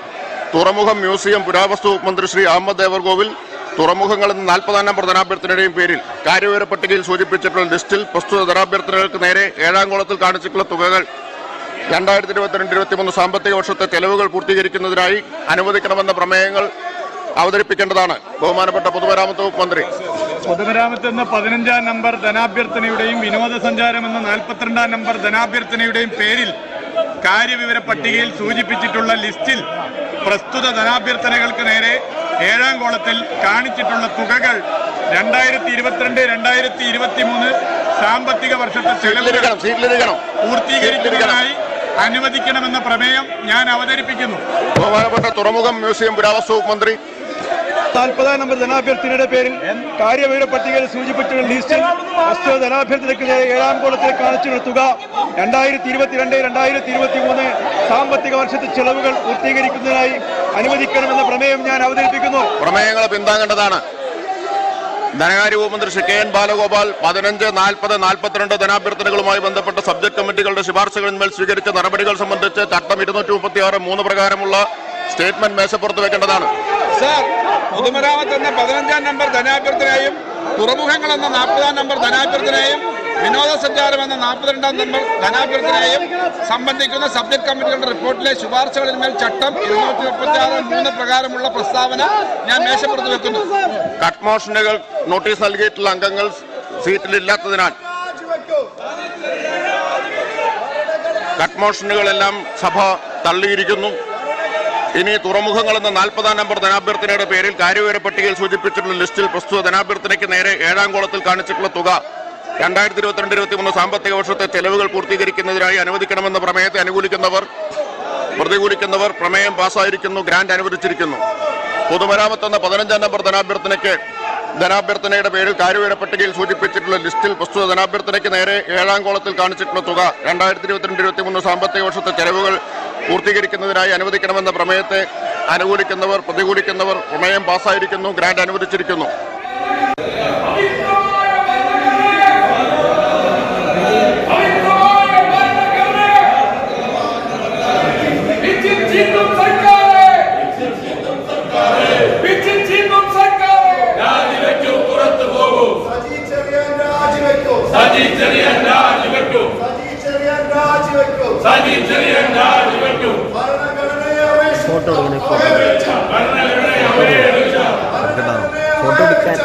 തുറമുഖം മ്യൂസിയം പുരാവസ്തു മന്ത്രി ശ്രീ അഹമ്മദ് ദേവർകോവിൽ തുറമുഖങ്ങൾ എന്ന 40-ാം നമ്പർ ധനാഭ്യർത്ഥനയുടെയും പേരിൽ കാര്യവിവര പട്ടികയിൽ സൂചിപ്പിച്ചിട്ടുള്ള ലിസ്റ്റിൽ പ്രസ്തുത ധനാഭ്യർത്ഥനകൾക്ക് നേരെ 7-ാം കോളത്തിൽ കാണിച്ചിട്ടുള്ള തുകകൾ 2022-23 സാമ്പത്തിക വർഷത്തെ ചെലവുകൾ പൂർത്തീകരിക്കുന്നതിനായി അനുവദിക്കണമെന്ന പ്രമേയങ്ങൾ അവതരിപ്പിക്കേണ്ടതാണ് ബഹുമാനപ്പെട്ട പൊതുമരാമത്ത് വകുപ്പ് മന്ത്രി. പൊതുമരാമത്ത് എന്ന 15-ാം നമ്പർ ധനാഭ്യർത്ഥനയുടെയും വിനോദസഞ്ചാരം എന്ന 42-ാം നമ്പർ ധനാഭ്യർത്ഥനയുടെയും പേരിൽ കാര്യവിവര പട്ടികയിൽ സൂചിപ്പിച്ചിട്ടുള്ള ലിസ്റ്റിൽ പ്രസ്തുത ധനാഭ്യർത്ഥനകൾക്ക് നേരെ 7-ാം കോളത്തിൽ കാണിച്ചിട്ടുള്ള തുകകൾ 2022-2023 സാമ്പത്തിക വർഷത്തെ ചെലവുകൾ പൂർത്തീകരിക്കുന്നതിനായി അനുവദിക്കണമെന്ന പ്രമേയം ഞാൻ അവതരിപ്പിക്കുന്നു. ബഹുമാനപ്പെട്ട തുറമുഖം മ്യൂസിയം പുരാവസ്തു വകുപ്പ് മന്ത്രി. 40-ാം നമ്പർ ധനാഭ്യർത്ഥനയുടെ പേരിൽ കാര്യവിവര പട്ടികയിൽ സൂചിപ്പിച്ചിട്ടുള്ള ലിസ്റ്റിൽ പ്രസ്തുത ധനാഭ്യർത്ഥനയ്ക്ക് 7-ാം കോളത്തിൽ കാണിച്ചിട്ടുള്ള തുക 2022-2023 സാമ്പത്തിക വർഷത്തെ ചെലവുകൾ പൂർത്തീകരിക്കുന്നതിനായി അനുവദിക്കണമെന്ന പ്രമേയം ഞാൻ അവതരിപ്പിക്കുന്നു. പ്രമേയങ്ങൾ പിന്താങ്ങേണ്ടതാണ്. ധനകാര്യ വകുപ്പ് മന്ത്രി ശ്രീ KN ബാലഗോപാൽ 15, 40, 42 ധനാഭ്യർത്ഥനകളുമായി ബന്ധപ്പെട്ട സബ്ജക്ട് കമ്മിറ്റികളുടെ ശുപാർശകളിന്മേൽ സ്വീകരിച്ച നടപടികൾ സംബന്ധിച്ച് ചട്ടം 236(3) പ്രകാരമുള്ള സ്റ്റേറ്റ്മെന്റ് മേശപ്പുറത്ത് വെക്കേണ്ടതാണ്. സർ, പൊതുമരാമത്ത് എന്ന 15-ാം നമ്പർ ധനാഭ്യർത്ഥനയും തുറമുഖങ്ങൾ എന്ന 40-ാം നമ്പർ ധനാഭ്യർത്ഥനയും വിനോദസഞ്ചാരം എന്ന 42-ാം നമ്പർ ധനാഭ്യർത്ഥനയും സംബന്ധിക്കുന്ന സബ്ജക്ട് കമ്മിറ്റികളുടെ റിപ്പോർട്ടിലെ ശുപാർശകളിന്മേൽ ചട്ടം 236(3) പ്രകാരമുള്ള പ്രസ്താവന ഞാൻ മേശപ്പുറത്ത് വെക്കുന്നു. കട്ട് മോഷനുകൾ നോട്ടീസ് നൽകിയിട്ടുള്ള അംഗങ്ങൾ സീറ്റിലില്ലാത്തതിനാൽ കട്ട് മോഷനുകളെല്ലാം സഭ തള്ളിയിരിക്കുന്നു. ഇനി തുറമുഖങ്ങൾ എന്ന 40-ാം നമ്പർ ധനാഭ്യർത്ഥനയുടെ പേരിൽ കാര്യവിവര പട്ടികയിൽ സൂചിപ്പിച്ചിട്ടുള്ള ലിസ്റ്റിൽ പ്രസ്തുത ധനാഭ്യർത്ഥനയ്ക്ക് നേരെ 7-ാം കോളത്തിൽ കാണിച്ചിട്ടുള്ള തുക 2022-23 സാമ്പത്തിക വർഷത്തെ ചെലവുകൾ പൂർത്തീകരിക്കുന്നതിനായി അനുവദിക്കണമെന്ന പ്രമേയത്തെ പ്രതികൂലിക്കുന്നവർ പ്രമേയം പാസ്സായിരിക്കുന്നു. ഗ്രാന്റ് അനുവദിച്ചിരിക്കുന്നു. പൊതുമരാമത്ത് എന്ന 15-ാം നമ്പർ ധനാഭ്യർത്ഥനയുടെ പേരിൽ കാര്യവിവര പട്ടികയിൽ സൂചിപ്പിച്ചിട്ടുള്ള ലിസ്റ്റിൽ പ്രസ്തുത ധനാഭ്യർത്ഥനയ്ക്ക് നേരെ 7-ാം കോളത്തിൽ കാണിച്ചിട്ടുള്ള തുക 2022-23 സാമ്പത്തിക വർഷത്തെ ചെലവുകൾ പൂർത്തീകരിക്കുന്നതിനായി അനുവദിക്കണമെന്ന പ്രമേയത്തെ പ്രതികൂലിക്കുന്നവർ പ്രമേയം പാസ്സായിരിക്കുന്നു. ഗ്രാന്റ് അനുവദിച്ചിരിക്കുന്നു. ഫോട്ടോ എടുക്കാൻ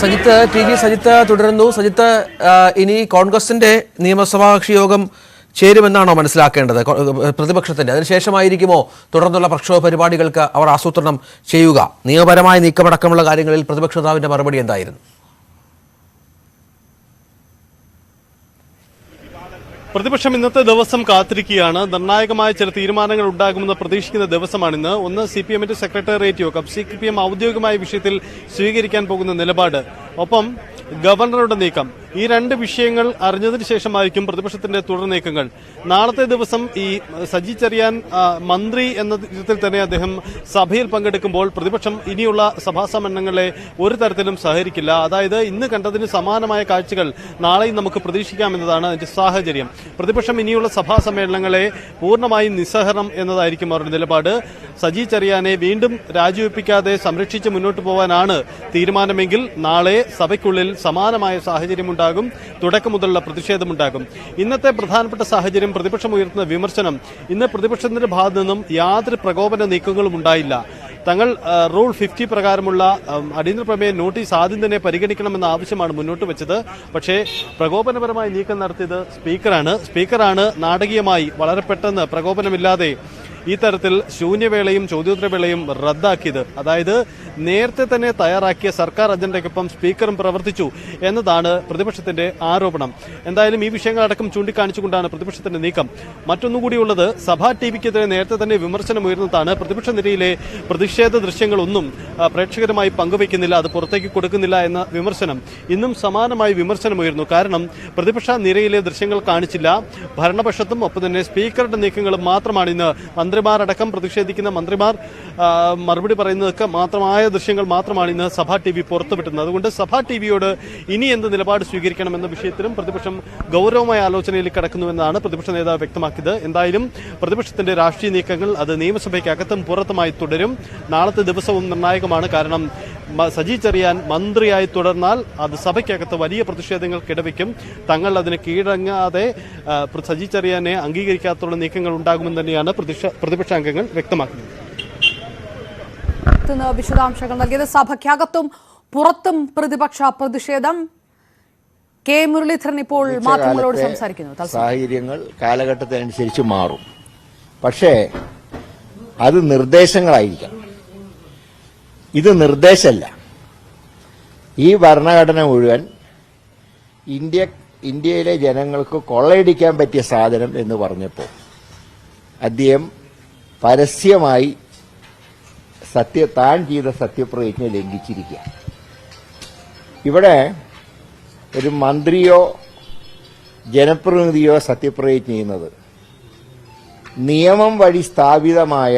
സജിത്ത് സജിത്ത് തുടരുന്നു. സജിത്ത്, ഇനി കോൺഗ്രസിന്റെ നിയമസഭാ കക്ഷി യോഗം ചേരുമെന്നാണോ മനസ്സിലാക്കേണ്ടത് പ്രതിപക്ഷത്തിന്റെ? അതിനുശേഷമായിരിക്കുമോ തുടർന്നുള്ള പ്രക്ഷോഭ പരിപാടികൾക്ക് അവർ ആസൂത്രണം ചെയ്യുക? നിയമപരമായ നീക്കമടക്കമുള്ള കാര്യങ്ങളിൽ പ്രതിപക്ഷ നേതാവിന്റെ മറുപടി എന്തായിരുന്നു? പ്രതിപക്ഷം ഇന്നത്തെ ദിവസം കാത്തിരിക്കുകയാണ്. നിർണായകമായ ചില തീരുമാനങ്ങൾ ഉണ്ടാകുമെന്ന് പ്രതീക്ഷിക്കുന്ന ദിവസമാണിന്ന്. ഒന്ന്, CPM-ന്റെ സെക്രട്ടേറിയറ്റ് യോഗം. CPM ഔദ്യോഗികമായ വിഷയത്തിൽ സ്വീകരിക്കാൻ പോകുന്ന നിലപാട്, ഒപ്പം ഗവർണറുടെ നീക്കം. ഈ രണ്ട് വിഷയങ്ങൾ അറിഞ്ഞതിന് ശേഷമായിരിക്കും പ്രതിപക്ഷത്തിന്റെ തുടർ നീക്കങ്ങൾ. നാളത്തെ ദിവസം ഈ സജി ചെറിയാൻ മന്ത്രി എന്ന വിധത്തിൽ തന്നെ അദ്ദേഹം സഭയിൽ പങ്കെടുക്കുമ്പോൾ പ്രതിപക്ഷം ഇനിയുള്ള സഭാ സമ്മേളനങ്ങളെ ഒരു തരത്തിലും സഹകരിക്കില്ല. അതായത് ഇന്ന് കണ്ടതിന് സമാനമായ കാഴ്ചകൾ നാളെയും നമുക്ക് പ്രതീക്ഷിക്കാമെന്നതാണ് അതിന്റെ സാഹചര്യം. പ്രതിപക്ഷം ഇനിയുള്ള സഭാ സമ്മേളനങ്ങളെ പൂർണ്ണമായും നിസ്സഹരണം എന്നതായിരിക്കും അവരുടെ നിലപാട്. സജി ചെറിയാനെ വീണ്ടും രാജിവെപ്പിക്കാതെ സംരക്ഷിച്ച് മുന്നോട്ട് പോകാനാണ് തീരുമാനമെങ്കിൽ നാളെ സഭയ്ക്കുള്ളിൽ സമാനമായ സാഹചര്യമുണ്ടാകും. തുടക്കം മുതലുള്ള പ്രതിഷേധമുണ്ടാകും. ഇന്നത്തെ പ്രധാനപ്പെട്ട സാഹചര്യം പ്രതിപക്ഷം ഉയർത്തുന്ന വിമർശനം. ഇന്ന് പ്രതിപക്ഷത്തിന്റെ ഭാഗത്തു നിന്നും യാതൊരു പ്രകോപന നീക്കങ്ങളും ഉണ്ടായില്ല. തങ്ങൾ റൂൾ 50 പ്രകാരമുള്ള അടിയന്തര പ്രമേയ നോട്ടീസ് ആദ്യം തന്നെ പരിഗണിക്കണമെന്ന ആവശ്യമാണ് മുന്നോട്ട് വെച്ചത്. പക്ഷേ പ്രകോപനപരമായി നീക്കം നടത്തിയത് സ്പീക്കറാണ് നാടകീയമായി വളരെ പെട്ടെന്ന് പ്രകോപനമില്ലാതെ ഈ തരത്തിൽ ശൂന്യവേളയും ചോദ്യോത്തരവേളയും റദ്ദാക്കിയത്. അതായത് നേരത്തെ തന്നെ തയ്യാറാക്കിയ സർക്കാർ അജണ്ടയ്ക്കൊപ്പം സ്പീക്കറും പ്രവർത്തിച്ചു എന്നതാണ് പ്രതിപക്ഷത്തിന്റെ ആരോപണം. എന്തായാലും ഈ വിഷയങ്ങളടക്കം ചൂണ്ടിക്കാണിച്ചുകൊണ്ടാണ് പ്രതിപക്ഷത്തിന്റെ നീക്കം. മറ്റൊന്നുകൂടിയുള്ളത്, സഭാ ടിവിക്കെതിരെ നേരത്തെ തന്നെ വിമർശനം ഉയർന്നതാണ്. പ്രതിപക്ഷ നിരയിലെ പ്രതിഷേധ ദൃശ്യങ്ങളൊന്നും പ്രേക്ഷകരുമായി പങ്കുവയ്ക്കുന്നില്ല, അത് പുറത്തേക്ക് കൊടുക്കുന്നില്ല എന്ന വിമർശനം. ഇന്നും സമാനമായി വിമർശനം ഉയർന്നു. കാരണം പ്രതിപക്ഷ നിരയിലെ ദൃശ്യങ്ങൾ കാണിച്ചില്ല. ഭരണപക്ഷത്തും ഒപ്പം തന്നെ സ്പീക്കറുടെ നീക്കങ്ങളും മാത്രമാണ് ഇന്ന് മന്ത്രിമാരടക്കം പ്രതിഷേധിക്കുന്ന മന്ത്രിമാർ മറുപടി പറയുന്നതൊക്കെ മാത്രമായ ദൃശ്യങ്ങൾ മാത്രമാണ് ഇന്ന് സഭാ ടിവി പുറത്തുവിട്ടുന്നത്. അതുകൊണ്ട് സഭാ ടിവിയോട് ഇനി എന്ത് നിലപാട് സ്വീകരിക്കണമെന്ന വിഷയത്തിലും പ്രതിപക്ഷം ഗൗരവമായ ആലോചനയിൽ കടക്കുന്നുവെന്നാണ് പ്രതിപക്ഷ നേതാവ് വ്യക്തമാക്കിയത്. എന്തായാലും പ്രതിപക്ഷത്തിന്റെ രാഷ്ട്രീയ നീക്കങ്ങൾ അത് നിയമസഭയ്ക്കകത്തും പുറത്തുമായി തുടരും. നാളത്തെ ദിവസവും നിർണായകമാണ്. കാരണം സജി ചെറിയാൻ മന്ത്രിയായി തുടർന്നാൽ അത് സഭയ്ക്കകത്ത് വലിയ പ്രതിഷേധങ്ങൾക്ക് ഇടവയ്ക്കും. തങ്ങൾ അതിന് കീഴടങ്ങാതെ സജി ചെറിയാനെ അംഗീകരിക്കാത്തുള്ള നീക്കങ്ങൾ ഉണ്ടാകുമെന്ന് തന്നെയാണ് പ്രതിപക്ഷാംഗങ്ങൾ വ്യക്തമാക്കുന്നത്. വിശദാംശങ്ങൾ നൽകിയത്. സഭയ്ക്കകത്തും പുറത്തും പ്രതിപക്ഷ പ്രതിഷേധം. കെ മുരളീധരൻ ഇപ്പോൾ മാധ്യമങ്ങളോട് സംസാരിക്കുന്നു. സാഹചര്യങ്ങൾ കാലഘട്ടത്തിനനുസരിച്ച് മാറും. പക്ഷേ അത് നിർദ്ദേശങ്ങളായിരിക്കണം. ഇത് നിർദ്ദേശമല്ല. ഈ ഭരണഘടന മുഴുവൻ ഇന്ത്യയിലെ ജനങ്ങൾക്ക് കൊള്ളയടിക്കാൻ പറ്റിയ സാധനം എന്ന് പറഞ്ഞപ്പോൾ അദ്ദേഹം പരസ്യമായി താൻ ചെയ്ത സത്യപ്രതിജ്ഞ ലംഘിച്ചിരിക്കുക. ഇവിടെ ഒരു മന്ത്രിയോ ജനപ്രതിനിധിയോ സത്യപ്രതിജ്ഞ ചെയ്യുന്നത് നിയമം വഴി സ്ഥാപിതമായ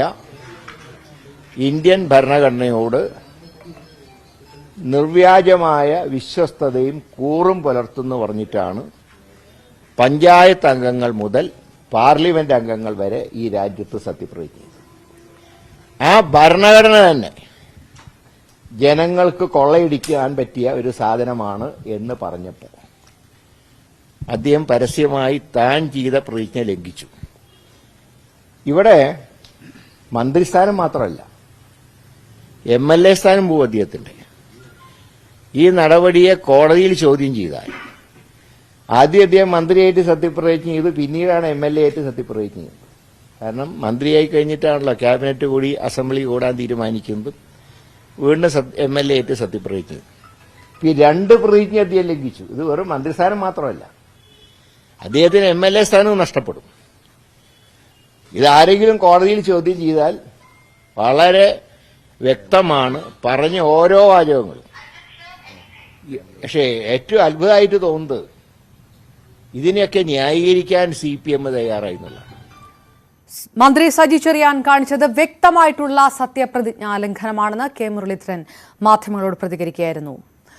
ഇന്ത്യൻ ഭരണഘടനയോട് നിർവ്യാജമായ വിശ്വസ്തതയും കൂറും പുലർത്തുന്നു പറഞ്ഞിട്ടാണ് പഞ്ചായത്ത് അംഗങ്ങൾ മുതൽ പാർലമെന്റ് അംഗങ്ങൾ വരെ ഈ രാജ്യത്ത് സത്യപ്രതിജ്ഞ ചെയ്തത്. ആ ഭരണഘടന തന്നെ ജനങ്ങൾക്ക് കൊള്ളയടിക്കാൻ പറ്റിയ ഒരു സാധനമാണ് എന്ന് പറഞ്ഞപ്പോൾ അദ്ദേഹം പരസ്യമായി താൻ ചെയ്ത പ്രതിജ്ഞ ലംഘിച്ചു. ഇവിടെ മന്ത്രിസ്ഥാനം മാത്രമല്ല, MLA സ്ഥാനം പോകും അദ്ദേഹത്തിന്റെ. ഈ നടപടിയെ കോടതിയിൽ ചോദ്യം ചെയ്താൽ ആദ്യം അദ്ദേഹം മന്ത്രിയായിട്ട് സത്യപ്രതിജ്ഞ ചെയ്തു, പിന്നീടാണ് MLA ആയിട്ട് സത്യപ്രതിജ്ഞ ചെയ്തത്. കാരണം മന്ത്രിയായി കഴിഞ്ഞിട്ടാണല്ലോ ക്യാബിനറ്റ് കൂടി അസംബ്ലി കൂടാൻ തീരുമാനിക്കുന്നതും വീണ്ടും MLA ആയിട്ട് സത്യപ്രതിജ്ഞ ചെയ്തു. ഈ രണ്ട് പ്രതിജ്ഞ അദ്ദേഹം ലംഘിച്ചു. ഇത് വെറും മന്ത്രിസ്ഥാനം മാത്രമല്ല, അദ്ദേഹത്തിന് MLA സ്ഥാനവും നഷ്ടപ്പെടും. ഇതാരെങ്കിലും കോടതിയിൽ ചോദ്യം ചെയ്താൽ വളരെ വ്യക്തമാണ് പറഞ്ഞ ഓരോ വാചകങ്ങളും. പക്ഷേ ഏറ്റവും അത്ഭുതമായിട്ട് തോന്നുന്നത് ഇതിനെയൊക്കെ ന്യായീകരിക്കാൻ CPM തയ്യാറായി എന്നുള്ളതാണ്. മന്ത്രി സജി ചെറിയാൻ കാണിച്ചത് വ്യക്തമായിട്ടുള്ള സത്യപ്രതിജ്ഞാ ലംഘനമാണെന്ന് കെ മുരളീധരൻ മാധ്യമങ്ങളോട് പ്രതികരിക്കുകയായിരുന്നു.